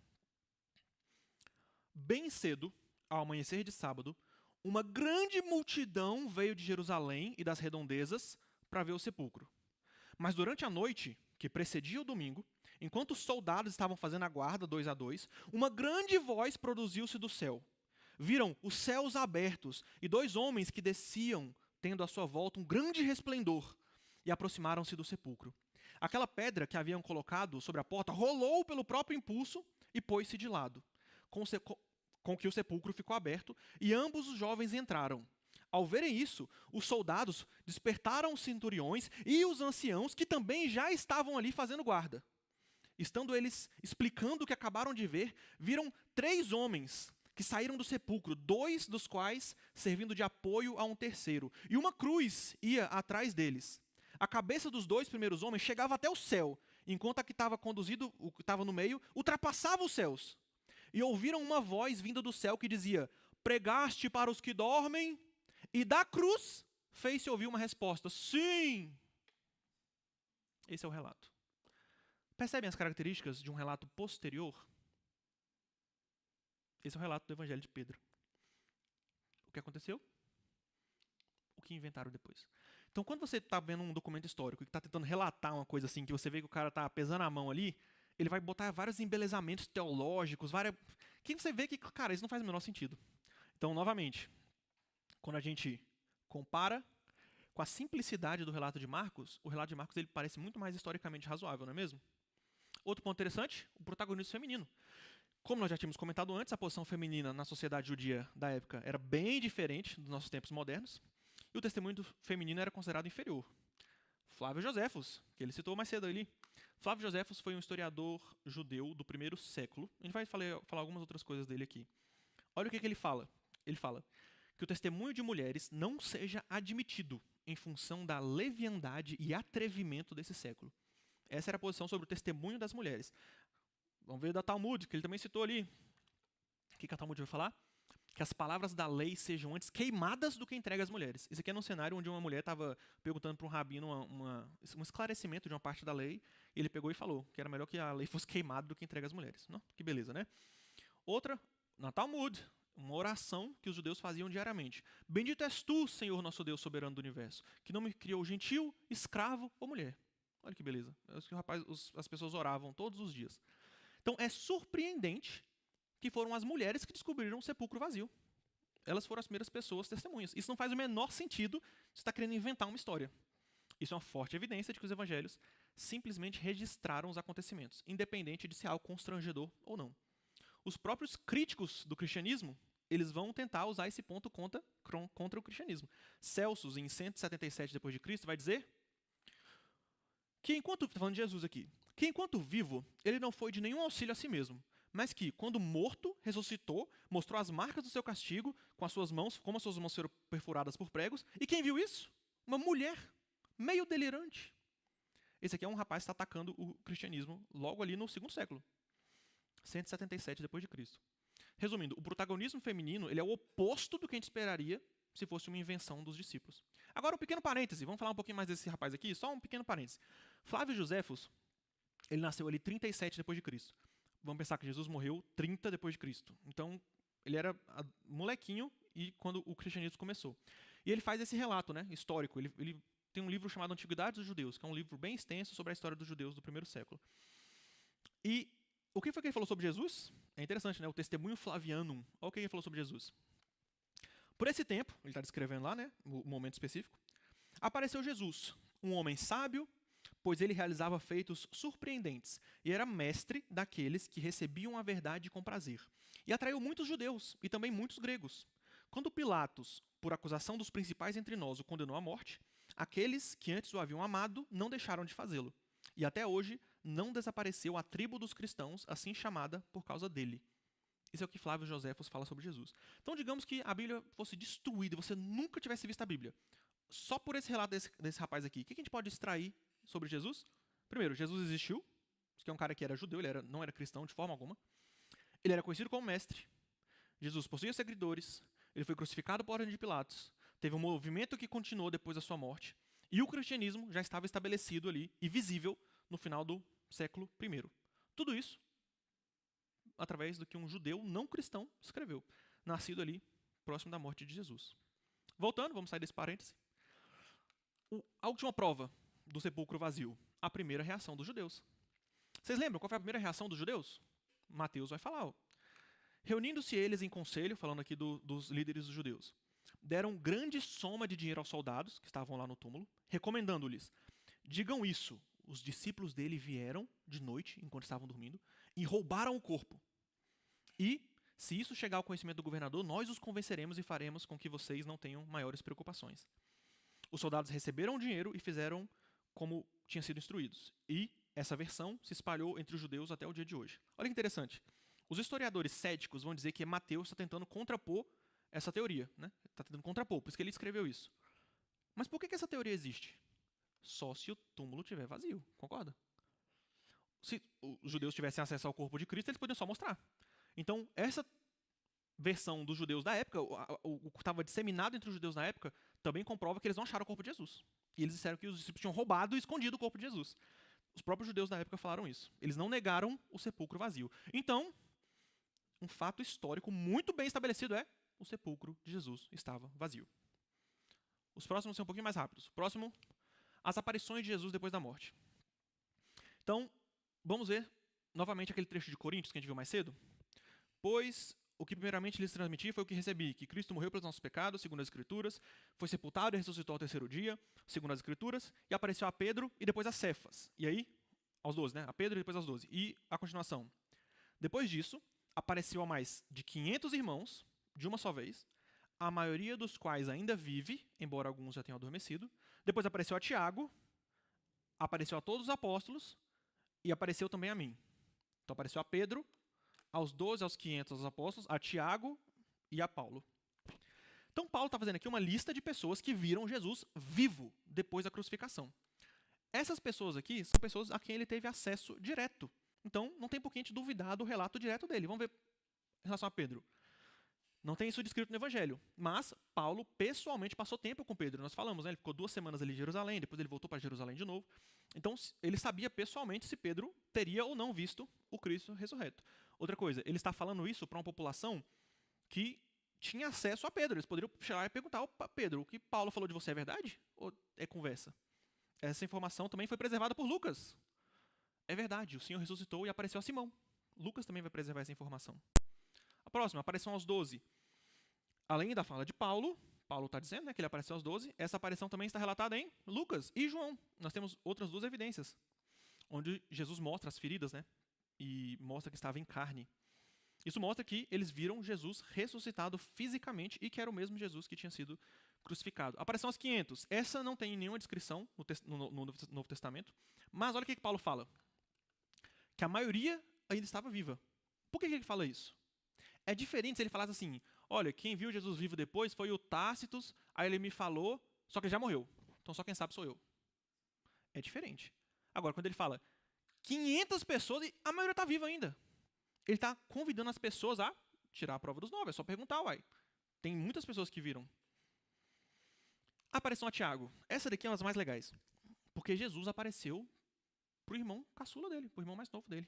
Bem cedo, ao amanhecer de sábado, uma grande multidão veio de Jerusalém e das redondezas para ver o sepulcro. Mas durante a noite, que precedia o domingo, enquanto os soldados estavam fazendo a guarda 2 a 2, uma grande voz produziu-se do céu. Viram os céus abertos e 2 homens que desciam, tendo à sua volta um grande resplendor, e aproximaram-se do sepulcro. Aquela pedra que haviam colocado sobre a porta rolou pelo próprio impulso e pôs-se de lado, com que o sepulcro ficou aberto, e ambos os jovens entraram. Ao verem isso, os soldados despertaram os centuriões e os anciãos, que também já estavam ali fazendo guarda. Estando eles explicando o que acabaram de ver, viram 3 homens que saíram do sepulcro, 2 dos quais servindo de apoio a um terceiro, e uma cruz ia atrás deles. A cabeça dos 2 primeiros homens chegava até o céu, enquanto a que estava conduzido, o que estava no meio, ultrapassava os céus. E ouviram uma voz vinda do céu que dizia: Pregaste para os que dormem? E da cruz fez-se ouvir uma resposta: Sim! Esse é o relato. Percebem as características de um relato posterior? Esse é o relato do Evangelho de Pedro. O que aconteceu? O que inventaram depois. Então, quando você está vendo um documento histórico e está tentando relatar uma coisa assim, que você vê que o cara está pesando a mão ali, ele vai botar vários embelezamentos teológicos, que você vê que, cara, isso não faz o menor sentido. Então, novamente, quando a gente compara com a simplicidade do relato de Marcos, o relato de Marcos ele parece muito mais historicamente razoável, não é mesmo? Outro ponto interessante, o protagonismo feminino. Como nós já tínhamos comentado antes, a posição feminina na sociedade judia da época era bem diferente dos nossos tempos modernos, e o testemunho feminino era considerado inferior. Flávio Joséfos, que ele citou mais cedo ali. Flávio Joséfos foi um historiador judeu do primeiro século. A gente vai falar algumas outras coisas dele aqui. Olha o que ele fala. Ele fala que o testemunho de mulheres não seja admitido em função da leviandade e atrevimento desse século. Essa era a posição sobre o testemunho das mulheres. Vamos ver da Talmud, que ele também citou ali. O que a Talmud vai falar? Que as palavras da lei sejam antes queimadas do que entregue às mulheres. Isso aqui é num cenário onde uma mulher estava perguntando para um rabino um esclarecimento de uma parte da lei, e ele pegou e falou que era melhor que a lei fosse queimada do que entregue às mulheres. Não? Que beleza, né? Outra, na Talmud, uma oração que os judeus faziam diariamente. Bendito és tu, Senhor nosso Deus, soberano do universo, que não me criou gentil, escravo ou mulher. Olha que beleza. As pessoas oravam todos os dias. Então é surpreendente que foram as mulheres que descobriram o sepulcro vazio. Elas foram as primeiras pessoas testemunhas. Isso não faz o menor sentido se está querendo inventar uma história. Isso é uma forte evidência de que os evangelhos simplesmente registraram os acontecimentos, independente de se é algo constrangedor ou não. Os próprios críticos do cristianismo, eles vão tentar usar esse ponto contra o cristianismo. Celsus, em 177 d.C., vai dizer que enquanto, falando de Jesus aqui, que enquanto vivo, ele não foi de nenhum auxílio a si mesmo, mas que, quando morto, ressuscitou, mostrou as marcas do seu castigo com as suas mãos, como as suas mãos foram perfuradas por pregos. E quem viu isso? Uma mulher, meio delirante. Esse aqui é um rapaz que está atacando o cristianismo logo ali no segundo século. 177 d.C. Resumindo, o protagonismo feminino ele é o oposto do que a gente esperaria se fosse uma invenção dos discípulos. Agora, um pequeno parêntese. Vamos falar um pouquinho mais desse rapaz aqui? Só um pequeno parêntese. Flávio Joséfos, ele nasceu ali 37 d.C. Vamos pensar que Jesus morreu 30 d.C. Então, ele era molequinho e quando o cristianismo começou. E ele faz esse relato, né, histórico. Ele tem um livro chamado Antiguidades dos Judeus, que é um livro bem extenso sobre a história dos judeus do primeiro século. E o que foi que ele falou sobre Jesus? É interessante, né? O testemunho Flavianum. Olha o que ele falou sobre Jesus. Por esse tempo, ele está descrevendo lá, né, o momento específico, apareceu Jesus, um homem sábio, pois ele realizava feitos surpreendentes e era mestre daqueles que recebiam a verdade com prazer. E atraiu muitos judeus e também muitos gregos. Quando Pilatos, por acusação dos principais entre nós, o condenou à morte, aqueles que antes o haviam amado não deixaram de fazê-lo. E até hoje não desapareceu a tribo dos cristãos, assim chamada por causa dele. Isso é o que Flávio Joséfos fala sobre Jesus. Então, digamos que a Bíblia fosse destruída e você nunca tivesse visto a Bíblia. Só por esse relato desse rapaz aqui, o que a gente pode extrair sobre Jesus? Primeiro, Jesus existiu, que é um cara que era judeu, ele não era cristão de forma alguma. Ele era conhecido como mestre. Jesus possuía seguidores. Ele foi crucificado por ordem de Pilatos. Teve um movimento que continuou depois da sua morte. E o cristianismo já estava estabelecido ali e visível no final do século I. Tudo isso através do que um judeu não cristão escreveu, nascido ali próximo da morte de Jesus. Voltando, vamos sair desse parêntese. A última prova do sepulcro vazio, a primeira reação dos judeus. Vocês lembram qual foi a primeira reação dos judeus? Mateus vai falar. Reunindo-se eles em conselho, falando aqui dos líderes dos judeus, deram grande soma de dinheiro aos soldados que estavam lá no túmulo, recomendando-lhes, digam isso, os discípulos dele vieram de noite, enquanto estavam dormindo, e roubaram o corpo. E, se isso chegar ao conhecimento do governador, nós os convenceremos e faremos com que vocês não tenham maiores preocupações. Os soldados receberam o dinheiro e fizeram como tinham sido instruídos. E essa versão se espalhou entre os judeus até o dia de hoje. Olha que interessante. Os historiadores céticos vão dizer que Mateus está tentando contrapor essa teoria. Está tentando contrapor, por isso que ele escreveu isso. Mas por que essa teoria existe? Só se o túmulo estiver vazio, concorda? Se os judeus tivessem acesso ao corpo de Cristo, eles poderiam só mostrar. Então, essa versão dos judeus da época, o que estava disseminado entre os judeus na época, também comprova que eles não acharam o corpo de Jesus. E eles disseram que os discípulos tinham roubado e escondido o corpo de Jesus. Os próprios judeus da época falaram isso. Eles não negaram o sepulcro vazio. Então, um fato histórico muito bem estabelecido é: o sepulcro de Jesus estava vazio. Os próximos são um pouquinho mais rápidos. Próximo, as aparições de Jesus depois da morte. Então, vamos ver novamente aquele trecho de Coríntios que a gente viu mais cedo. Pois o que primeiramente lhes transmiti foi o que recebi, que Cristo morreu pelos nossos pecados, segundo as Escrituras, foi sepultado e ressuscitou ao terceiro dia, segundo as Escrituras, e apareceu a Pedro e depois a Cefas. E aí, aos 12, né? A Pedro e depois aos 12. E a continuação. Depois disso, apareceu a mais de 500 irmãos, de uma só vez, a maioria dos quais ainda vive, embora alguns já tenham adormecido. Depois apareceu a Tiago, apareceu a todos os apóstolos e apareceu também a mim. Então apareceu a Pedro, aos 12, aos 500, aos apóstolos, a Tiago e a Paulo. Então Paulo está fazendo aqui uma lista de pessoas que viram Jesus vivo depois da crucificação. Essas pessoas aqui são pessoas a quem ele teve acesso direto. Então não tem por que a gente duvidar do relato direto dele. Vamos ver em relação a Pedro. Não tem isso descrito no Evangelho, mas Paulo pessoalmente passou tempo com Pedro. Nós falamos, né? Ele ficou 2 semanas ali em Jerusalém, depois ele voltou para Jerusalém de novo. Então ele sabia pessoalmente se Pedro teria ou não visto o Cristo ressurreto. Outra coisa, ele está falando isso para uma população que tinha acesso a Pedro. Eles poderiam chegar e perguntar: opa, Pedro, o que Paulo falou de você é verdade? Ou é conversa? Essa informação também foi preservada por Lucas. É verdade, o Senhor ressuscitou e apareceu a Simão. Lucas também vai preservar essa informação. A próxima, aparição aos 12. Além da fala de Paulo, Paulo está dizendo, né, que ele apareceu aos 12, essa aparição também está relatada em Lucas e João. Nós temos outras 2 evidências, onde Jesus mostra as feridas, né, e mostra que estava em carne. Isso mostra que eles viram Jesus ressuscitado fisicamente e que era o mesmo Jesus que tinha sido crucificado. Aparição aos 500. Essa não tem nenhuma descrição no Novo Testamento, mas olha o que Paulo fala. Que a maioria ainda estava viva. Por que ele fala isso? É diferente se ele falasse assim: olha, quem viu Jesus vivo depois foi o Tácitos, aí ele me falou, só que ele já morreu. Então só quem sabe sou eu. É diferente. Agora, quando ele fala 500 pessoas e a maioria está viva ainda, ele está convidando as pessoas a tirar a prova dos 9. É só perguntar, uai. Tem muitas pessoas que viram. Aparição a Tiago. Essa daqui é uma das mais legais. Porque Jesus apareceu para o irmão caçula dele, para o irmão mais novo dele.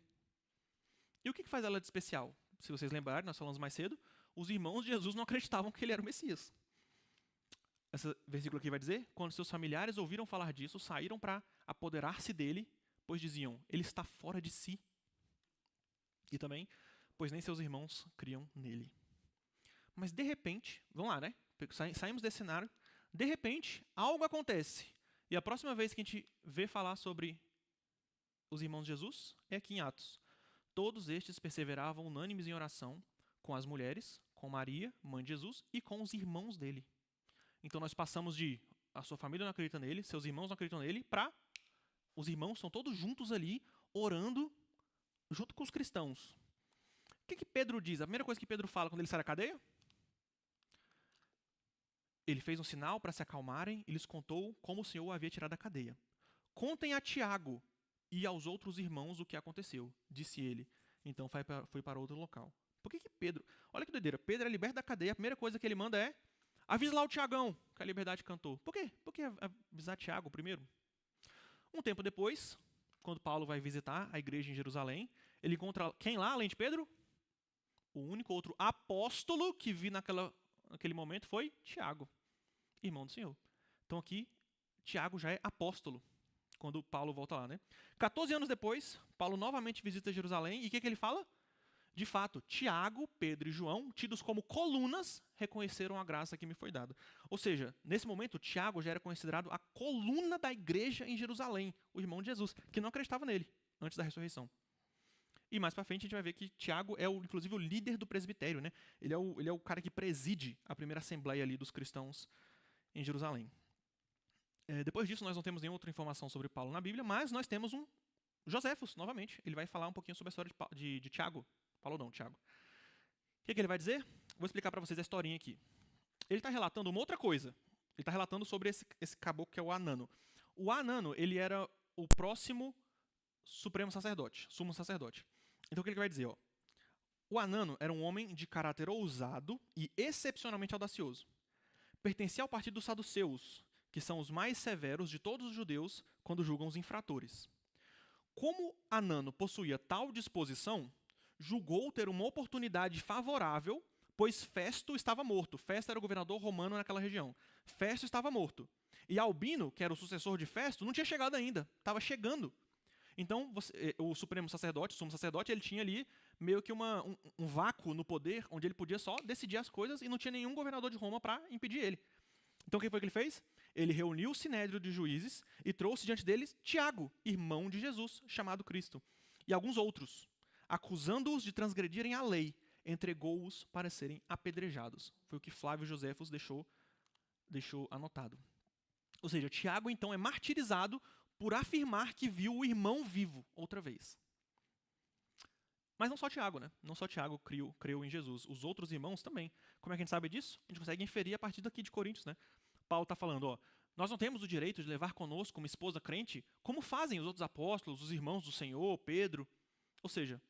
E o que faz ela de especial? Se vocês lembrarem, nós falamos mais cedo, os irmãos de Jesus não acreditavam que ele era o Messias. Esse versículo aqui vai dizer: quando seus familiares ouviram falar disso, saíram para apoderar-se dele, pois diziam: ele está fora de si. E também, pois nem seus irmãos criam nele. Mas de repente, vamos lá, né? Saímos desse cenário, de repente, algo acontece. E a próxima vez que a gente vê falar sobre os irmãos de Jesus é aqui em Atos. Todos estes perseveravam unânimes em oração com as mulheres, com Maria, mãe de Jesus, e com os irmãos dele. Então nós passamos de a sua família não acredita nele, seus irmãos não acreditam nele, para os irmãos estão todos juntos ali, orando, junto com os cristãos. O que Pedro diz? A primeira coisa que Pedro fala quando ele sai da cadeia? Ele fez um sinal para se acalmarem e lhes contou como o Senhor o havia tirado da cadeia. Contem a Tiago e aos outros irmãos o que aconteceu, disse ele. Então foi para outro local. Por que Pedro... Olha que doideira. Pedro é liberto da cadeia. A primeira coisa que ele manda é: avisa lá o Tiagão, que a Liberdade cantou. Por quê? Por que avisar Tiago primeiro? Um tempo depois, quando Paulo vai visitar a igreja em Jerusalém, ele encontra quem lá, além de Pedro? O único outro apóstolo que vi naquele momento foi Tiago, irmão do Senhor. Então aqui, Tiago já é apóstolo, quando Paulo volta lá, né? 14 anos depois, Paulo novamente visita Jerusalém, e o que ele fala? De fato, Tiago, Pedro e João, tidos como colunas, reconheceram a graça que me foi dada. Ou seja, nesse momento, Tiago já era considerado a coluna da igreja em Jerusalém, o irmão de Jesus, que não acreditava nele antes da ressurreição. E mais para frente a gente vai ver que Tiago é, inclusive, o líder do presbitério, né? Ele é o cara que preside a primeira assembleia ali dos cristãos em Jerusalém. Depois disso, nós não temos nenhuma outra informação sobre Paulo na Bíblia, mas nós temos um Joséfos, novamente. Ele vai falar um pouquinho sobre a história de Tiago. Paulo não, Tiago. O que ele vai dizer? Vou explicar para vocês a historinha aqui. Ele está relatando uma outra coisa. Ele está relatando sobre esse caboclo que é o Anano. O Anano, ele era o próximo sumo sacerdote. Então o que ele vai dizer? Ó? O Anano era um homem de caráter ousado e excepcionalmente audacioso. Pertencia ao partido dos saduceus, que são os mais severos de todos os judeus quando julgam os infratores. como Anano possuía tal disposição, julgou ter uma oportunidade favorável, pois Festo estava morto. Festo era o governador romano naquela região. Festo estava morto. E Albino, que era o sucessor de Festo, não tinha chegado ainda, estava chegando. Então, o sumo sacerdote, ele tinha ali meio que um vácuo no poder, onde ele podia só decidir as coisas e não tinha nenhum governador de Roma para impedir ele. Então, o que foi que ele fez? Ele reuniu o sinédrio de juízes e trouxe diante deles Tiago, irmão de Jesus, chamado Cristo, e alguns outros. Acusando-os de transgredirem a lei, entregou-os para serem apedrejados. Foi o que Flávio Joséfos deixou anotado. Ou seja, Tiago, então, é martirizado por afirmar que viu o irmão vivo outra vez. Mas não só Tiago, né? Não só Tiago creu em Jesus. Os outros irmãos também. Como é que a gente sabe disso? A gente consegue inferir a partir daqui de Coríntios, né? Paulo está falando, ó, nós não temos o direito de levar conosco uma esposa crente, como fazem os outros apóstolos, os irmãos do Senhor, Pedro. Ou seja,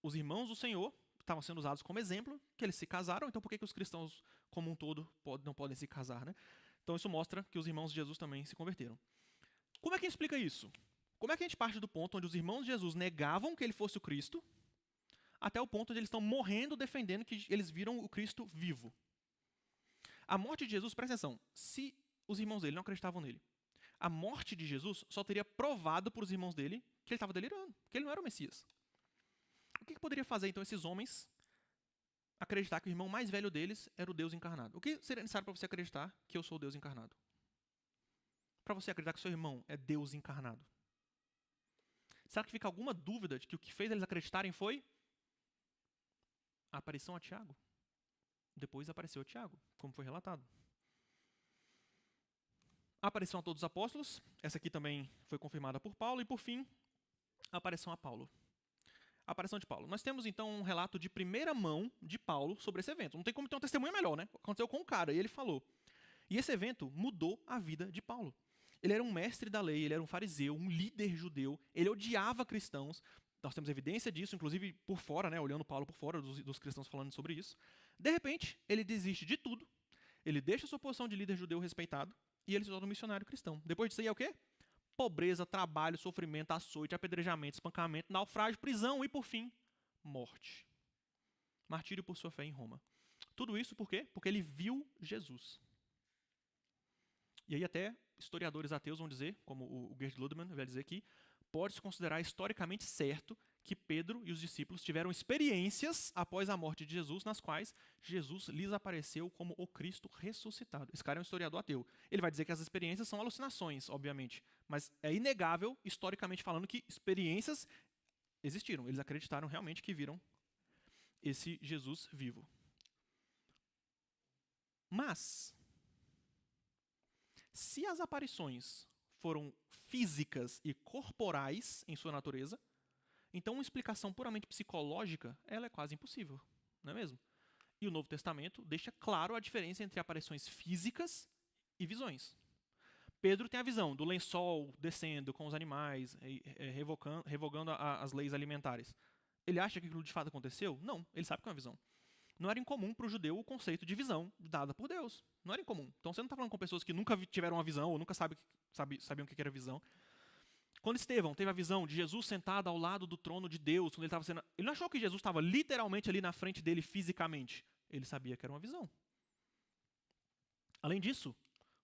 os irmãos do Senhor estavam sendo usados como exemplo, que eles se casaram, então por que os cristãos como um todo não podem se casar, né? Então isso mostra que os irmãos de Jesus também se converteram. Como é que a gente explica isso? Como é que a gente parte do ponto onde os irmãos de Jesus negavam que ele fosse o Cristo, até o ponto onde eles estão morrendo defendendo que eles viram o Cristo vivo? A morte de Jesus, presta atenção, se os irmãos dele não acreditavam nele, a morte de Jesus só teria provado para os irmãos dele que ele estava delirando, que ele não era o Messias. O que poderia fazer, então, esses homens acreditar que o irmão mais velho deles era o Deus encarnado? O que seria necessário para você acreditar que eu sou o Deus encarnado? Para você acreditar que seu irmão é Deus encarnado? Será que fica alguma dúvida de que o que fez eles acreditarem foi a aparição a Tiago? Depois apareceu a Tiago, como foi relatado. A aparição a todos os apóstolos, essa aqui também foi confirmada por Paulo, e por fim, a aparição a Paulo. A aparição de Paulo. Nós temos então um relato de primeira mão de Paulo sobre esse evento. Não tem como ter um testemunho melhor, né? Aconteceu com o cara, e ele falou. E esse evento mudou a vida de Paulo. Ele era um mestre da lei, ele era um fariseu, um líder judeu, ele odiava cristãos. Nós temos evidência disso, inclusive por fora, né, olhando Paulo por fora dos cristãos falando sobre isso. De repente, ele desiste de tudo, ele deixa sua posição de líder judeu respeitado e ele se torna um missionário cristão. Depois disso aí é o quê? Pobreza, trabalho, sofrimento, açoite, apedrejamento, espancamento, naufrágio, prisão e, por fim, morte. Martírio por sua fé em Roma. Tudo isso por quê? Porque ele viu Jesus. E aí até historiadores ateus vão dizer, como o Gerd Ludemann vai dizer que pode-se considerar historicamente certo que Pedro e os discípulos tiveram experiências após a morte de Jesus, nas quais Jesus lhes apareceu como o Cristo ressuscitado. Esse cara é um historiador ateu. Ele vai dizer que as experiências são alucinações, obviamente, mas é inegável, historicamente falando, que experiências existiram. Eles acreditaram realmente que viram esse Jesus vivo. Mas, se as aparições foram físicas e corporais em sua natureza, então uma explicação puramente psicológica, ela é quase impossível, não é mesmo? E o Novo Testamento deixa claro a diferença entre aparições físicas e visões. Pedro tem a visão do lençol descendo com os animais, revogando as leis alimentares. Ele acha que aquilo de fato aconteceu? Não, ele sabe que é uma visão. Não era incomum para o judeu o conceito de visão dada por Deus. Não era incomum. Então você não está falando com pessoas que nunca tiveram uma visão ou nunca sabiam o que era visão. Quando Estevão teve a visão de Jesus sentado ao lado do trono de Deus, quando ele não achou que Jesus estava literalmente ali na frente dele fisicamente. Ele sabia que era uma visão. Além disso,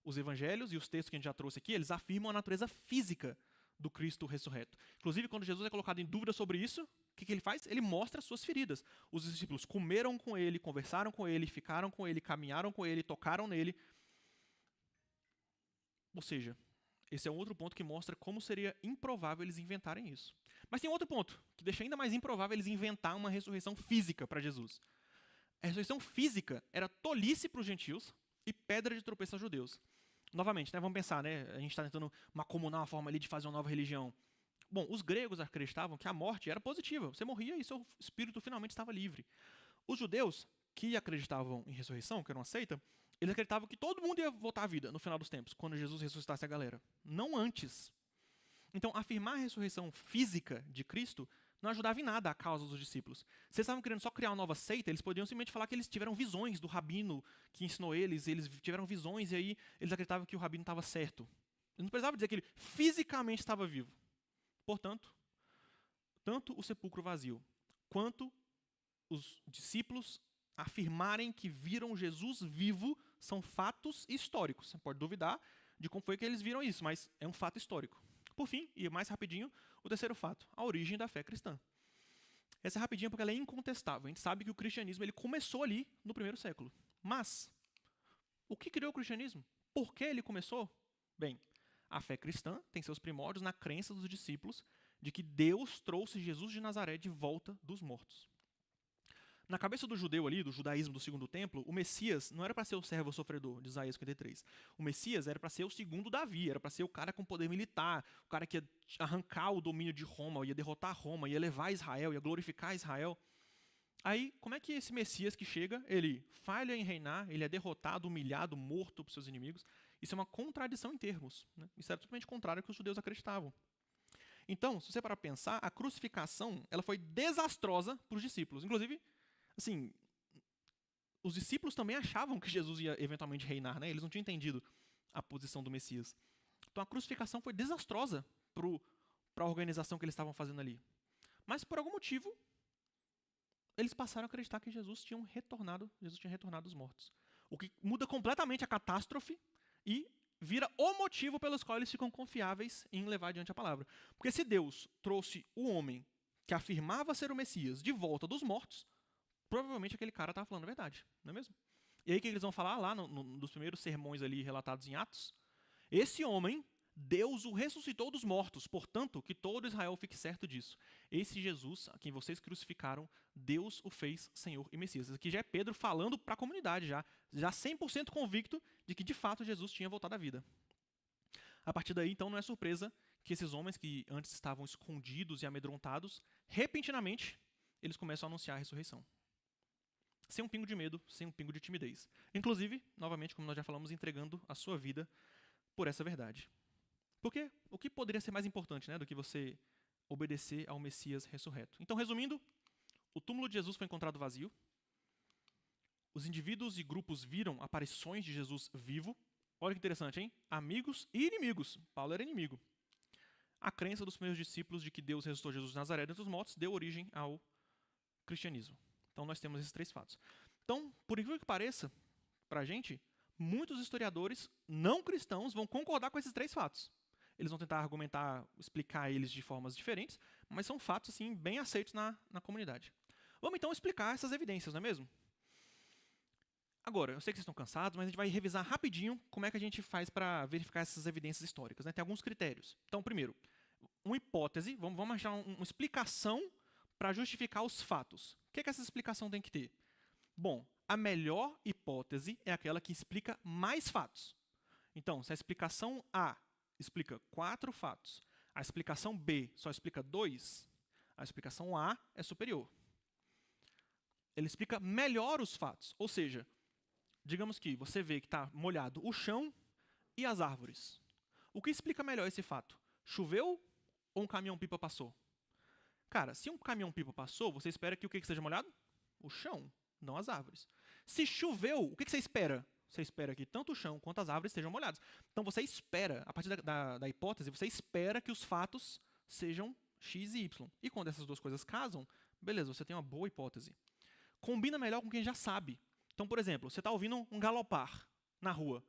os evangelhos e os textos que a gente já trouxe aqui, eles afirmam a natureza física do Cristo ressurreto. Inclusive, quando Jesus é colocado em dúvida sobre isso, o que ele faz? Ele mostra as suas feridas. Os discípulos comeram com ele, conversaram com ele, ficaram com ele, caminharam com ele, tocaram nele. Ou seja, esse é um outro ponto que mostra como seria improvável eles inventarem isso. Mas tem outro ponto, que deixa ainda mais improvável eles inventar uma ressurreição física para Jesus. A ressurreição física era tolice para os gentios e pedra de tropeço aos judeus. Novamente, né, vamos pensar, né, a gente está tentando macumunar uma forma ali de fazer uma nova religião. Bom, os gregos acreditavam que a morte era positiva. Você morria e seu espírito finalmente estava livre. Os judeus, que acreditavam em ressurreição, que eram uma seita, eles acreditavam que todo mundo ia voltar à vida no final dos tempos, quando Jesus ressuscitasse a galera. Não antes. Então, afirmar a ressurreição física de Cristo não ajudava em nada a causa dos discípulos. Se eles estavam querendo só criar uma nova seita, eles poderiam simplesmente falar que eles tiveram visões do rabino que ensinou eles tiveram visões e aí eles acreditavam que o rabino estava certo. Eles não precisavam dizer que ele fisicamente estava vivo. Portanto, tanto o sepulcro vazio, quanto os discípulos afirmarem que viram Jesus vivo são fatos históricos. Você pode duvidar de como foi que eles viram isso, mas é um fato histórico. Por fim, e mais rapidinho, o terceiro fato, a origem da fé cristã. Essa é rapidinha porque ela é incontestável. A gente sabe que o cristianismo ele começou ali no primeiro século. Mas, o que criou o cristianismo? Por que ele começou? Bem, a fé cristã tem seus primórdios na crença dos discípulos de que Deus trouxe Jesus de Nazaré de volta dos mortos. Na cabeça do judeu ali, do judaísmo do segundo templo, o Messias não era para ser o servo sofredor de Isaías 53. O Messias era para ser o segundo Davi, era para ser o cara com poder militar, o cara que ia arrancar o domínio de Roma, ia derrotar Roma, ia levar Israel, ia glorificar Israel. Aí, como é que esse Messias que chega, ele falha em reinar, ele é derrotado, humilhado, morto por seus inimigos? Isso é uma contradição em termos, né? Isso era totalmente contrário ao que os judeus acreditavam. Então, se você parar para pensar, a crucificação ela foi desastrosa para os discípulos. Inclusive, assim, os discípulos também achavam que Jesus ia eventualmente reinar, né? Eles não tinham entendido a posição do Messias. Então a crucificação foi desastrosa para a organização que eles estavam fazendo ali. Mas por algum motivo, eles passaram a acreditar que Jesus tinha retornado dos mortos. O que muda completamente a catástrofe e vira o motivo pelo qual eles ficam confiáveis em levar adiante a palavra. Porque se Deus trouxe o homem que afirmava ser o Messias de volta dos mortos, provavelmente aquele cara estava falando a verdade, não é mesmo? E aí o que eles vão falar lá nos primeiros sermões ali relatados em Atos? Esse homem, Deus o ressuscitou dos mortos, portanto, que todo Israel fique certo disso. Esse Jesus, a quem vocês crucificaram, Deus o fez Senhor e Messias. Isso aqui já é Pedro falando para a comunidade, já 100% convicto de que de fato Jesus tinha voltado à vida. A partir daí, então, não é surpresa que esses homens que antes estavam escondidos e amedrontados, repentinamente, eles começam a anunciar a ressurreição. Sem um pingo de medo, sem um pingo de timidez. Inclusive, novamente, como nós já falamos, entregando a sua vida por essa verdade. Porque o que poderia ser mais importante, né, do que você obedecer ao Messias ressurreto? Então, resumindo, o túmulo de Jesus foi encontrado vazio. Os indivíduos e grupos viram aparições de Jesus vivo. Olha que interessante, hein? Amigos e inimigos. Paulo era inimigo. A crença dos primeiros discípulos de que Deus ressuscitou Jesus de Nazaré dentre os mortos deu origem ao cristianismo. Então, nós temos esses três fatos. Então, por incrível que pareça, para a gente, muitos historiadores não cristãos vão concordar com esses três fatos. Eles vão tentar argumentar, explicar eles de formas diferentes, mas são fatos assim, bem aceitos na comunidade. Vamos então explicar essas evidências, não é mesmo? Agora, eu sei que vocês estão cansados, mas a gente vai revisar rapidinho como é que a gente faz para verificar essas evidências históricas, né? Tem alguns critérios. Então, primeiro, uma hipótese, vamos achar uma explicação para justificar os fatos. O que essa explicação tem que ter? Bom, a melhor hipótese é aquela que explica mais fatos. Então, se a explicação A explica 4 fatos, a explicação B só explica 2, a explicação A é superior. Ele explica melhor os fatos, ou seja, digamos que você vê que está molhado o chão e as árvores. O que explica melhor esse fato? Choveu ou um caminhão-pipa passou? Cara, se um caminhão-pipa passou, você espera que o que seja molhado? O chão, não as árvores. Se choveu, o que você espera? Você espera que tanto o chão quanto as árvores estejam molhadas. Então você espera, a partir da hipótese, você espera que os fatos sejam X e Y. E quando essas duas coisas casam, beleza, você tem uma boa hipótese. Combina melhor com quem já sabe. Então, por exemplo, você está ouvindo um galopar na rua.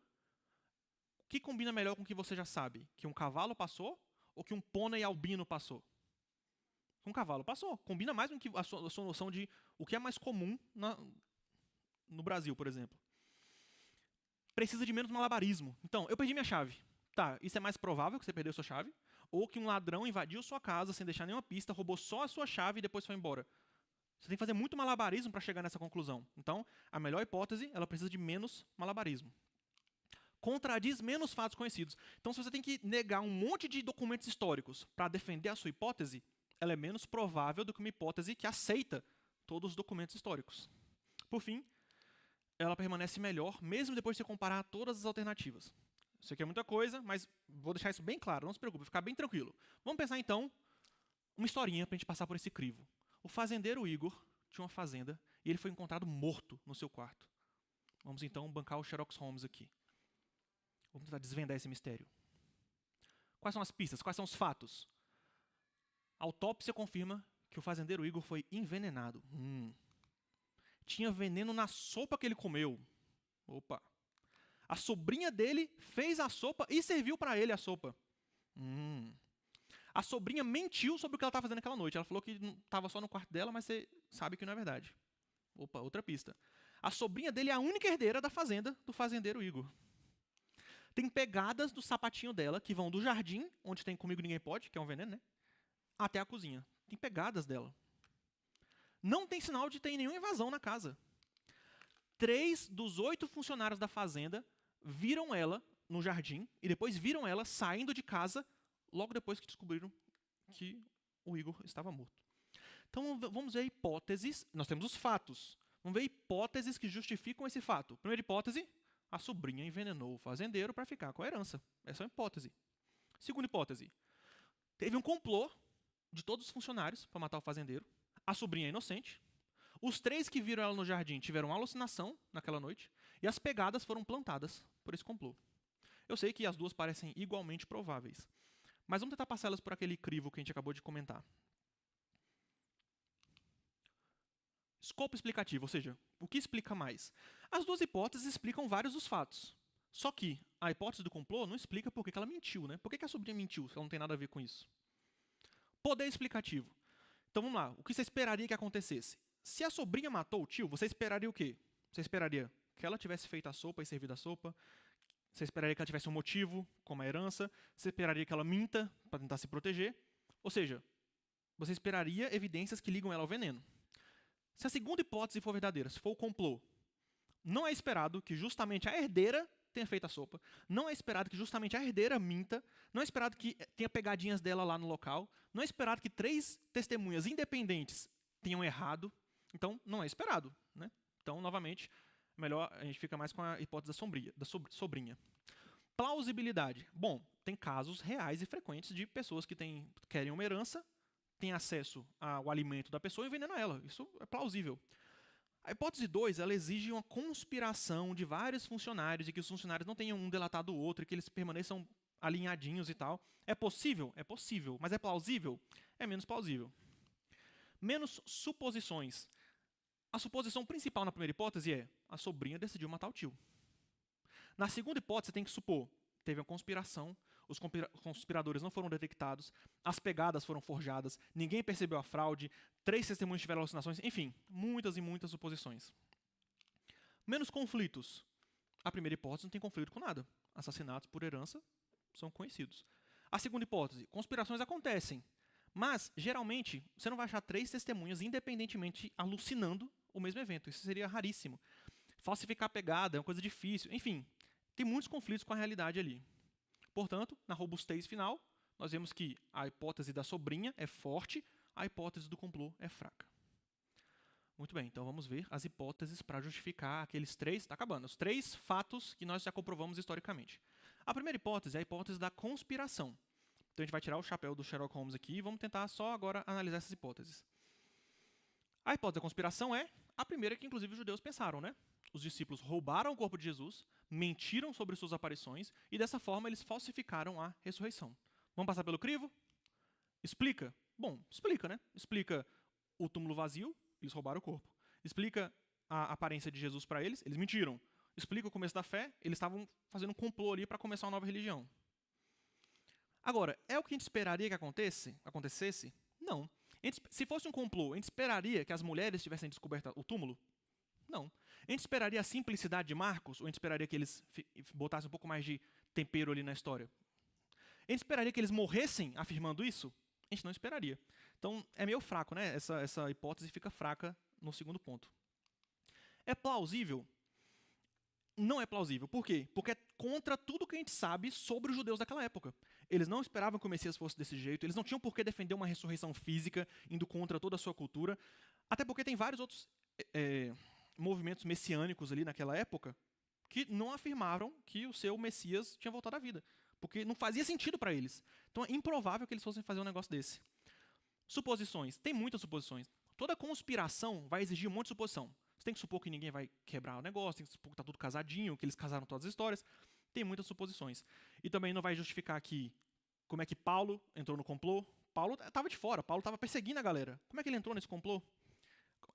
O que combina melhor com o que você já sabe? Que um cavalo passou ou que um pônei albino passou? Um cavalo passou. Combina mais com a sua noção de o que é mais comum no Brasil, por exemplo. Precisa de menos malabarismo. Então, eu perdi minha chave. Tá, isso é mais provável que você perdeu sua chave, ou que um ladrão invadiu sua casa sem deixar nenhuma pista, roubou só a sua chave e depois foi embora. Você tem que fazer muito malabarismo para chegar nessa conclusão. Então, a melhor hipótese, ela precisa de menos malabarismo. Contradiz menos fatos conhecidos. Então, se você tem que negar um monte de documentos históricos para defender a sua hipótese, ela é menos provável do que uma hipótese que aceita todos os documentos históricos. Por fim, ela permanece melhor, mesmo depois de você comparar todas as alternativas. Isso aqui é muita coisa, mas vou deixar isso bem claro, não se preocupe, vai ficar bem tranquilo. Vamos pensar então uma historinha para a gente passar por esse crivo. O fazendeiro Igor tinha uma fazenda e ele foi encontrado morto no seu quarto. Vamos então bancar o Sherlock Holmes aqui. Vamos tentar desvendar esse mistério. Quais são as pistas? Quais são os fatos? A autópsia confirma que o fazendeiro Igor foi envenenado. Tinha veneno na sopa que ele comeu. Opa. A sobrinha dele fez a sopa e serviu para ele a sopa. A sobrinha mentiu sobre o que ela estava fazendo aquela noite. Ela falou que estava só no quarto dela, mas você sabe que não é verdade. Opa, outra pista. A sobrinha dele é a única herdeira da fazenda do fazendeiro Igor. Tem pegadas do sapatinho dela que vão do jardim, onde tem Comigo Ninguém Pode, que é um veneno, né? Até a cozinha. Tem pegadas dela. Não tem sinal de ter nenhuma invasão na casa. 3 dos 8 funcionários da fazenda viram ela no jardim e depois viram ela saindo de casa logo depois que descobriram que o Igor estava morto. Então vamos ver hipóteses. Nós temos os fatos. Vamos ver hipóteses que justificam esse fato. Primeira hipótese, a sobrinha envenenou o fazendeiro para ficar com a herança. Essa é uma hipótese. Segunda hipótese, teve um complô de todos os funcionários para matar o fazendeiro. A sobrinha é inocente. Os 3 que viram ela no jardim tiveram uma alucinação naquela noite e as pegadas foram plantadas por esse complô. Eu sei que as duas parecem igualmente prováveis, mas vamos tentar passar elas por aquele crivo que a gente acabou de comentar. Escopo explicativo, ou seja, o que explica mais? As duas hipóteses explicam vários dos fatos. Só que a hipótese do complô não explica por que ela mentiu, né? Por que a sobrinha mentiu, se ela não tem nada a ver com isso? Poder explicativo. Então vamos lá, o que você esperaria que acontecesse? Se a sobrinha matou o tio, você esperaria o quê? Você esperaria que ela tivesse feito a sopa e servido a sopa? Você esperaria que ela tivesse um motivo, como a herança? Você esperaria que ela minta para tentar se proteger? Ou seja, você esperaria evidências que ligam ela ao veneno. Se a segunda hipótese for verdadeira, se for o complô, não é esperado que justamente a herdeira tenha feito a sopa, não é esperado que justamente a herdeira minta, não é esperado que tenha pegadinhas dela lá no local, não é esperado que 3 testemunhas independentes tenham errado, então não é esperado, né? Então, novamente, melhor a gente fica mais com a hipótese da sobrinha. Plausibilidade. Bom, tem casos reais e frequentes de pessoas que querem uma herança, têm acesso ao alimento da pessoa e envenenam ela. Isso é plausível. A hipótese 2, ela exige uma conspiração de vários funcionários e que os funcionários não tenham um delatado o outro e que eles permaneçam alinhadinhos e tal. É possível? É possível. Mas é plausível? É menos plausível. Menos suposições. A suposição principal na primeira hipótese é a sobrinha decidiu matar o tio. Na segunda hipótese, você tem que supor, teve uma conspiração, os conspiradores não foram detectados, as pegadas foram forjadas, ninguém percebeu a fraude, 3 testemunhas tiveram alucinações, enfim, muitas e muitas suposições. Menos conflitos. A primeira hipótese não tem conflito com nada. Assassinatos por herança são conhecidos. A segunda hipótese, conspirações acontecem, mas, geralmente, você não vai achar 3 testemunhas independentemente alucinando o mesmo evento. Isso seria raríssimo. Falsificar a pegada é uma coisa difícil. Enfim, tem muitos conflitos com a realidade ali. Portanto, na robustez final, nós vemos que a hipótese da sobrinha é forte, a hipótese do complô é fraca. Muito bem, então vamos ver as hipóteses para justificar aqueles 3, está acabando, os 3 fatos que nós já comprovamos historicamente. A primeira hipótese é a hipótese da conspiração. Então a gente vai tirar o chapéu do Sherlock Holmes aqui e vamos tentar só agora analisar essas hipóteses. A hipótese da conspiração é a primeira que inclusive os judeus pensaram, né? Os discípulos roubaram o corpo de Jesus, mentiram sobre suas aparições e dessa forma eles falsificaram a ressurreição. Vamos passar pelo crivo? Explica? Bom, explica, né? Explica o túmulo vazio, eles roubaram o corpo. Explica a aparência de Jesus para eles, eles mentiram. Explica o começo da fé, eles estavam fazendo um complô ali para começar uma nova religião. Agora, é o que a gente esperaria que acontecesse? Não. Se fosse um complô, a gente esperaria que as mulheres tivessem descoberto o túmulo? Não. A gente esperaria a simplicidade de Marcos, ou a gente esperaria que eles botassem um pouco mais de tempero ali na história? A gente esperaria que eles morressem afirmando isso? A gente não esperaria. Então, é meio fraco, né? Essa hipótese fica fraca no segundo ponto. É plausível? Não é plausível. Por quê? Porque é contra tudo que a gente sabe sobre os judeus daquela época. Eles não esperavam que o Messias fosse desse jeito, eles não tinham por que defender uma ressurreição física, indo contra toda a sua cultura, até porque tem vários outros movimentos messiânicos ali naquela época que não afirmaram que o seu Messias tinha voltado à vida, porque não fazia sentido para eles. Então é improvável que eles fossem fazer um negócio desse. Suposições. Tem muitas suposições. Toda conspiração vai exigir um monte de suposição. Você tem que supor que ninguém vai quebrar o negócio, tem que supor que está tudo casadinho, que eles casaram todas as histórias. Tem muitas suposições. E também não vai justificar aqui como é que Paulo entrou no complô, Paulo estava de fora, Paulo estava perseguindo a galera. Como é que ele entrou nesse complô?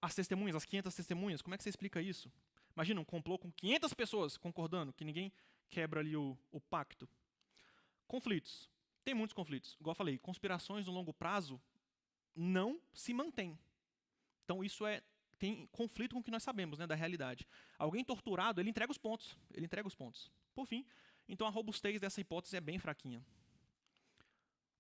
As testemunhas, as 500 testemunhas, como é que você explica isso? Imagina um complô com 500 pessoas concordando, que ninguém quebra ali o pacto. Conflitos. Tem muitos conflitos. Igual eu falei, conspirações no longo prazo não se mantêm. Então isso tem conflito com o que nós sabemos, né, da realidade. Alguém torturado, ele entrega os pontos. Por fim, então a robustez dessa hipótese é bem fraquinha.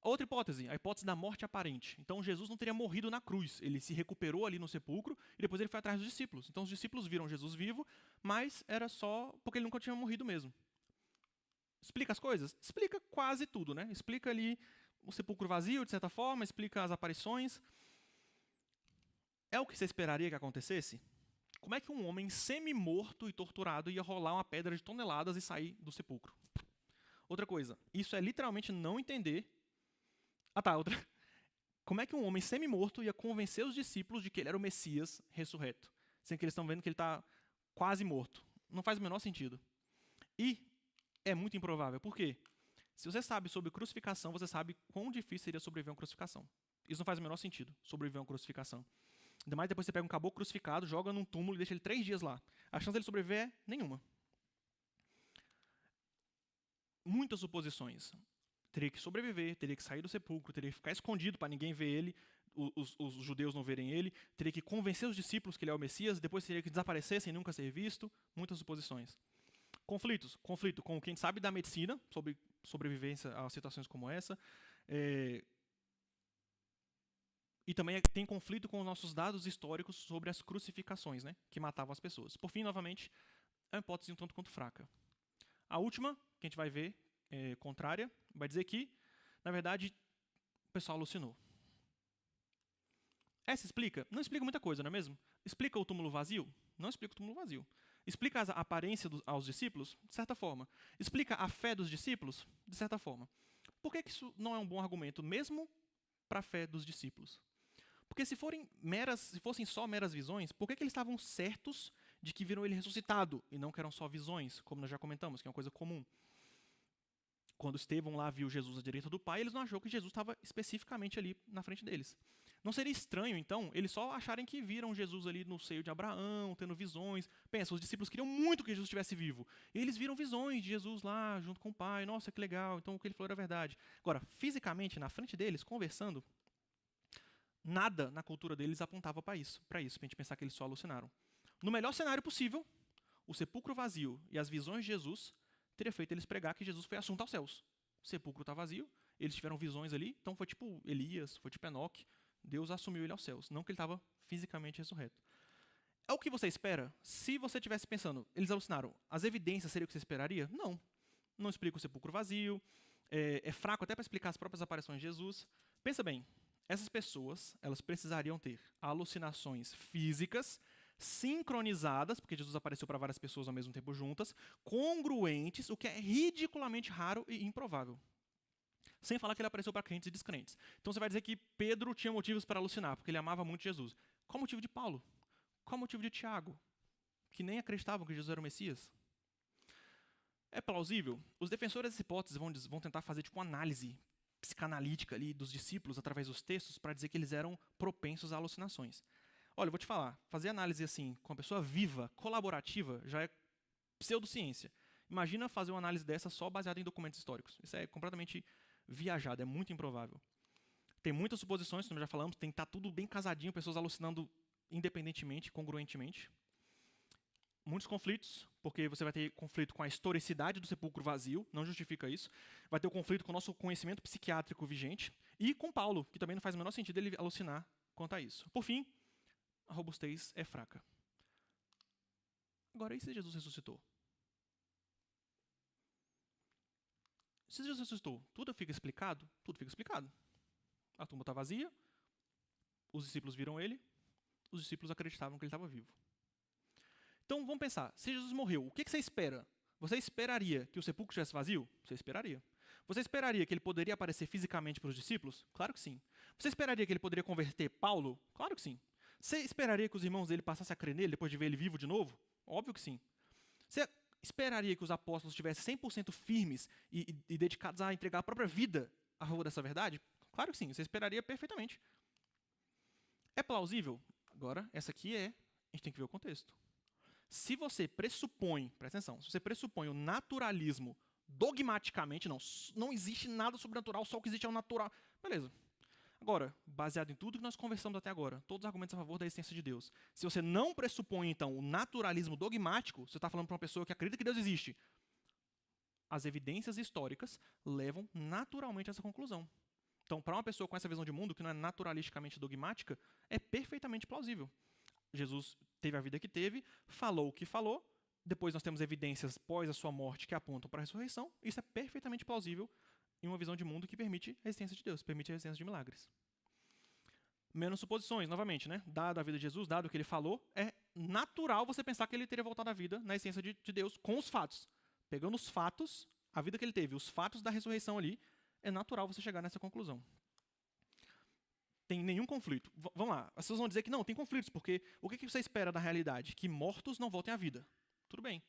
Outra hipótese, a hipótese da morte aparente. Então Jesus não teria morrido na cruz, ele se recuperou ali no sepulcro e depois ele foi atrás dos discípulos. Então os discípulos viram Jesus vivo, mas era só porque ele nunca tinha morrido mesmo. Explica as coisas? Explica quase tudo, né? Explica ali o sepulcro vazio, de certa forma, explica as aparições. É o que você esperaria que acontecesse? Como é que um homem semi-morto e torturado ia rolar uma pedra de toneladas e sair do sepulcro? Outra coisa, isso é literalmente não entender. Outra. Como é que um homem semi-morto ia convencer os discípulos de que ele era o Messias ressurreto, sendo que eles estão vendo que ele está quase morto? Não faz o menor sentido. E é muito improvável. Por quê? Se você sabe sobre crucificação, você sabe quão difícil seria sobreviver a uma crucificação. Isso não faz o menor sentido, sobreviver a uma crucificação. Ainda mais depois você pega um caboclo crucificado, joga num túmulo e deixa ele 3 dias lá. A chance dele sobreviver é nenhuma. Muitas suposições. Teria que sobreviver, teria que sair do sepulcro, teria que ficar escondido para ninguém ver ele, os judeus não verem ele, teria que convencer os discípulos que ele é o Messias, depois teria que desaparecer sem nunca ser visto. Muitas suposições. Conflitos. Conflito com quem sabe da medicina, sobre sobrevivência a situações como essa. E também tem conflito com os nossos dados históricos sobre as crucificações, né, que matavam as pessoas. Por fim, novamente, é uma hipótese um tanto quanto fraca. A última, que a gente vai ver, contrária, vai dizer que, na verdade, o pessoal alucinou. Essa explica? Não explica muita coisa, não é mesmo? Explica o túmulo vazio? Não explica o túmulo vazio. Explica a aparência aos discípulos? De certa forma. Explica a fé dos discípulos? De certa forma. Por que isso não é um bom argumento, mesmo para a fé dos discípulos? Porque se fossem só meras visões, por que eles estavam certos de que viram ele ressuscitado e não que eram só visões, como nós já comentamos, que é uma coisa comum? Quando Estevão lá viu Jesus à direita do Pai, eles não achou que Jesus estava especificamente ali na frente deles. Não seria estranho, então, eles só acharem que viram Jesus ali no seio de Abraão, tendo visões. Pensa, os discípulos queriam muito que Jesus estivesse vivo. E eles viram visões de Jesus lá, junto com o Pai. Nossa, que legal, então o que ele falou era verdade. Agora, fisicamente, na frente deles, conversando, nada na cultura deles apontava para isso, para a gente pensar que eles só alucinaram. No melhor cenário possível, o sepulcro vazio e as visões de Jesus teria feito eles pregar que Jesus foi assunto aos céus. O sepulcro está vazio, eles tiveram visões ali, então foi tipo Elias, foi tipo Enoque, Deus assumiu ele aos céus, não que ele estava fisicamente ressurreto. É o que você espera? Se você estivesse pensando, eles alucinaram, as evidências seriam o que você esperaria? Não. Não explica o sepulcro vazio, é fraco até para explicar as próprias aparições de Jesus. Pensa bem, essas pessoas, elas precisariam ter alucinações físicas, sincronizadas, porque Jesus apareceu para várias pessoas ao mesmo tempo juntas, congruentes, o que é ridiculamente raro e improvável. Sem falar que ele apareceu para crentes e descrentes. Então você vai dizer que Pedro tinha motivos para alucinar, porque ele amava muito Jesus. Qual o motivo de Paulo? Qual o motivo de Tiago? Que nem acreditavam que Jesus era o Messias? É plausível? Os defensores dessa hipótese vão tentar fazer tipo uma análise psicanalítica ali dos discípulos através dos textos para dizer que eles eram propensos a alucinações. Olha, eu vou te falar, fazer análise assim com uma pessoa viva, colaborativa, já é pseudociência. Imagina fazer uma análise dessa só baseada em documentos históricos. Isso é completamente viajado, é muito improvável. Tem muitas suposições, como já falamos, tem que estar tudo bem casadinho, pessoas alucinando independentemente, congruentemente. Muitos conflitos, porque você vai ter conflito com a historicidade do sepulcro vazio, não justifica isso. Vai ter o conflito com o nosso conhecimento psiquiátrico vigente e com Paulo, que também não faz o menor sentido ele alucinar quanto a isso. Por fim, a robustez é fraca. Agora, e se Jesus ressuscitou? Se Jesus ressuscitou, tudo fica explicado? Tudo fica explicado. A tumba está vazia, os discípulos viram ele, os discípulos acreditavam que ele estava vivo. Então, vamos pensar, se Jesus morreu, o que você espera? Você esperaria que o sepulcro estivesse vazio? Você esperaria. Você esperaria que ele poderia aparecer fisicamente para os discípulos? Claro que sim. Você esperaria que ele poderia converter Paulo? Claro que sim. Você esperaria que os irmãos dele passassem a crer nele depois de ver ele vivo de novo? Óbvio que sim. Você esperaria que os apóstolos estivessem 100% firmes e dedicados a entregar a própria vida a favor dessa verdade? Claro que sim, você esperaria perfeitamente. É plausível? Agora, essa aqui a gente tem que ver o contexto. Se você pressupõe, presta atenção, se você pressupõe o naturalismo dogmaticamente, não existe nada sobrenatural, só o que existe é o natural. Beleza. Agora, baseado em tudo que nós conversamos até agora, todos os argumentos a favor da existência de Deus, se você não pressupõe, então, o naturalismo dogmático, você está falando para uma pessoa que acredita que Deus existe, as evidências históricas levam naturalmente a essa conclusão. Então, para uma pessoa com essa visão de mundo, que não é naturalisticamente dogmática, é perfeitamente plausível. Jesus teve a vida que teve, falou o que falou, depois nós temos evidências pós a sua morte que apontam para a ressurreição. Isso é perfeitamente plausível em uma visão de mundo que permite a existência de Deus, permite a existência de milagres. Menos suposições, novamente, né? Dado a vida de Jesus, dado o que ele falou, é natural você pensar que ele teria voltado à vida na essência de Deus com os fatos. Pegando os fatos, a vida que ele teve, os fatos da ressurreição ali, é natural você chegar nessa conclusão. Tem nenhum conflito. Vamos lá, as pessoas vão dizer que não, tem conflitos, porque o que você espera da realidade? Que mortos não voltem à vida. Tudo bem.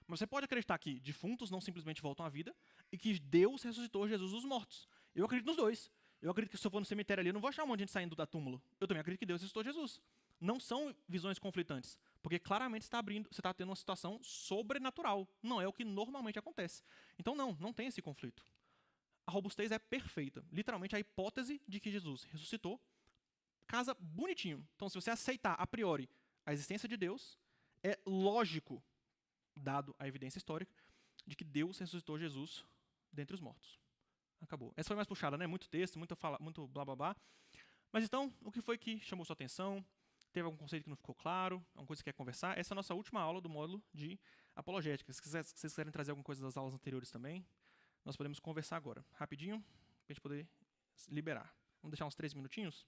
Mas você pode acreditar que defuntos não simplesmente voltam à vida e que Deus ressuscitou Jesus dos mortos. Eu acredito nos dois. Eu acredito que se eu for no cemitério ali, eu não vou achar um monte de gente saindo da túmulo. Eu também acredito que Deus ressuscitou Jesus. Não são visões conflitantes, porque claramente você está tendo uma situação sobrenatural. Não é o que normalmente acontece. Então não tem esse conflito. A robustez é perfeita. Literalmente, a hipótese de que Jesus ressuscitou casa bonitinho. Então, se você aceitar a priori a existência de Deus, é lógico, dado a evidência histórica, de que Deus ressuscitou Jesus dentre os mortos. Acabou. Essa foi mais puxada, né? Muito texto, muito blá blá blá. Mas então, o que foi que chamou sua atenção? Teve algum conceito que não ficou claro? Alguma coisa que você quer conversar? Essa é a nossa última aula do módulo de apologética. Se vocês quiserem trazer alguma coisa das aulas anteriores também, nós podemos conversar agora, rapidinho, para a gente poder liberar. Vamos deixar uns 3 minutinhos?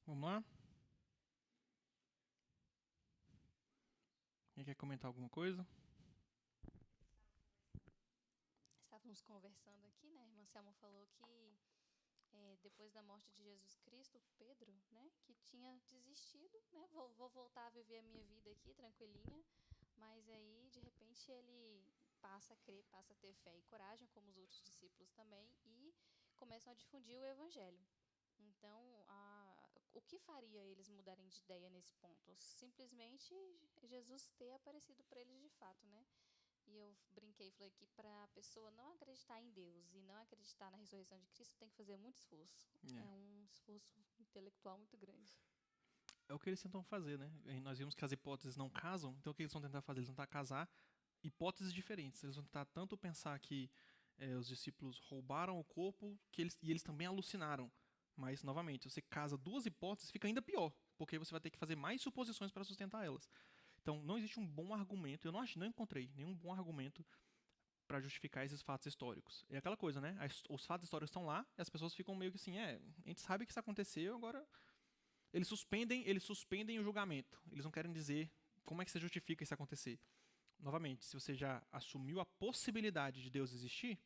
Vamos lá? Alguém quer comentar alguma coisa? Estávamos conversando aqui, né? A irmã Selma falou que depois da morte de Jesus Cristo, Pedro, né, que tinha desistido, né? Vou voltar a viver a minha vida aqui, tranquilinha. Mas aí, de repente, ele passa a crer, passa a ter fé e coragem, como os outros discípulos também, e começam a difundir o evangelho. Então, o que faria eles mudarem de ideia nesse ponto? Simplesmente Jesus ter aparecido para eles de fato, né? E eu brinquei e falei que para a pessoa não acreditar em Deus e não acreditar na ressurreição de Cristo, tem que fazer muito esforço. É um esforço intelectual muito grande. É o que eles tentam fazer, né? E nós vimos que as hipóteses não casam, então o que eles vão tentar fazer? Eles vão tentar casar hipóteses diferentes. Eles vão tentar tanto pensar que os discípulos roubaram o corpo e eles também alucinaram. Mas, novamente, você casa duas hipóteses, fica ainda pior, porque você vai ter que fazer mais suposições para sustentar elas. Então, não existe um bom argumento, eu não encontrei nenhum bom argumento para justificar esses fatos históricos. É aquela coisa, né? Os fatos históricos estão lá e as pessoas ficam meio que assim, a gente sabe que isso aconteceu, agora eles suspendem o julgamento. Eles não querem dizer como é que você justifica isso acontecer. Novamente, se você já assumiu a possibilidade de Deus existir,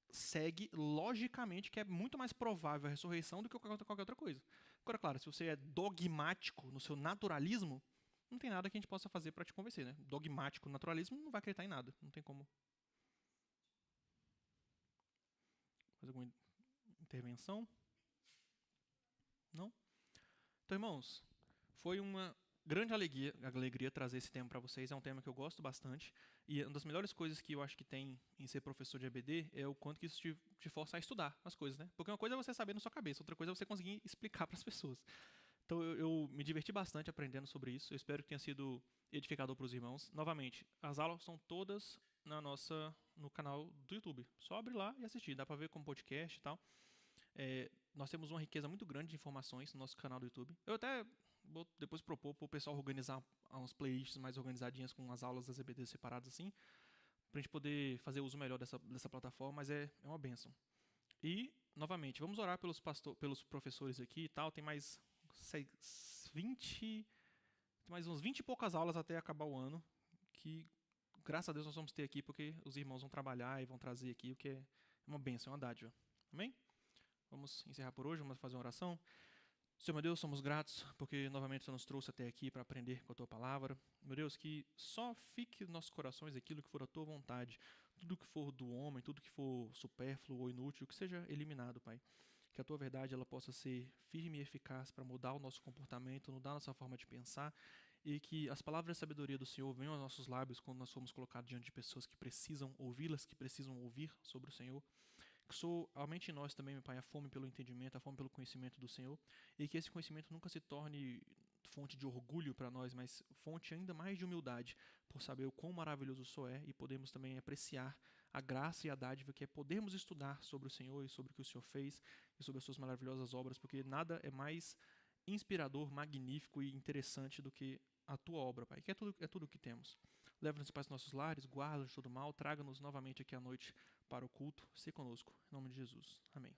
segue logicamente que é muito mais provável a ressurreição do que qualquer outra coisa. Agora, claro, se você é dogmático no seu naturalismo, não tem nada que a gente possa fazer para te convencer, né? Dogmático no naturalismo não vai acreditar em nada, não tem como. Mais alguma intervenção? Não? Então, irmãos, foi uma grande alegria trazer esse tema para vocês. É um tema que eu gosto bastante. E uma das melhores coisas que eu acho que tem em ser professor de EBD é o quanto que isso te força a estudar as coisas, né? Porque uma coisa é você saber na sua cabeça, outra coisa é você conseguir explicar para as pessoas. Então eu me diverti bastante aprendendo sobre isso. Eu espero que tenha sido edificador para os irmãos. Novamente, as aulas estão todas no canal do YouTube. Só abre lá e assistir. Dá para ver como podcast e tal. Nós temos uma riqueza muito grande de informações no nosso canal do YouTube. Eu até vou depois propor para o pessoal organizar umas playlists mais organizadinhas com as aulas das EBDs separadas assim, para a gente poder fazer uso melhor dessa plataforma, mas é uma bênção. E, novamente, vamos orar pelos professores aqui e tal. Tem mais uns 20 e poucas aulas até acabar o ano, que, graças a Deus, nós vamos ter aqui, porque os irmãos vão trabalhar e vão trazer aqui, o que é uma bênção, é uma dádiva. Amém? Vamos encerrar por hoje, vamos fazer uma oração. Senhor, meu Deus, somos gratos, porque novamente o Senhor nos trouxe até aqui para aprender com a Tua Palavra. Meu Deus, que só fique nos nossos corações aquilo que for a Tua vontade, tudo que for do homem, tudo que for supérfluo ou inútil, que seja eliminado, Pai. Que a Tua verdade ela possa ser firme e eficaz para mudar o nosso comportamento, mudar a nossa forma de pensar, e que as palavras de sabedoria do Senhor venham aos nossos lábios quando nós formos colocados diante de pessoas que precisam ouvi-las, que precisam ouvir sobre o Senhor. Que aumente em nós também, meu Pai, a fome pelo entendimento, a fome pelo conhecimento do Senhor, e que esse conhecimento nunca se torne fonte de orgulho para nós, mas fonte ainda mais de humildade, por saber o quão maravilhoso o Senhor é, e podemos também apreciar a graça e a dádiva que é podermos estudar sobre o Senhor e sobre o que o Senhor fez e sobre as suas maravilhosas obras, porque nada é mais inspirador, magnífico e interessante do que a Tua obra, Pai, que é tudo o que temos. Leva-nos para os nossos lares, guarda-nos de todo mal, traga-nos novamente aqui à noite para o culto. Se conosco. Em nome de Jesus. Amém.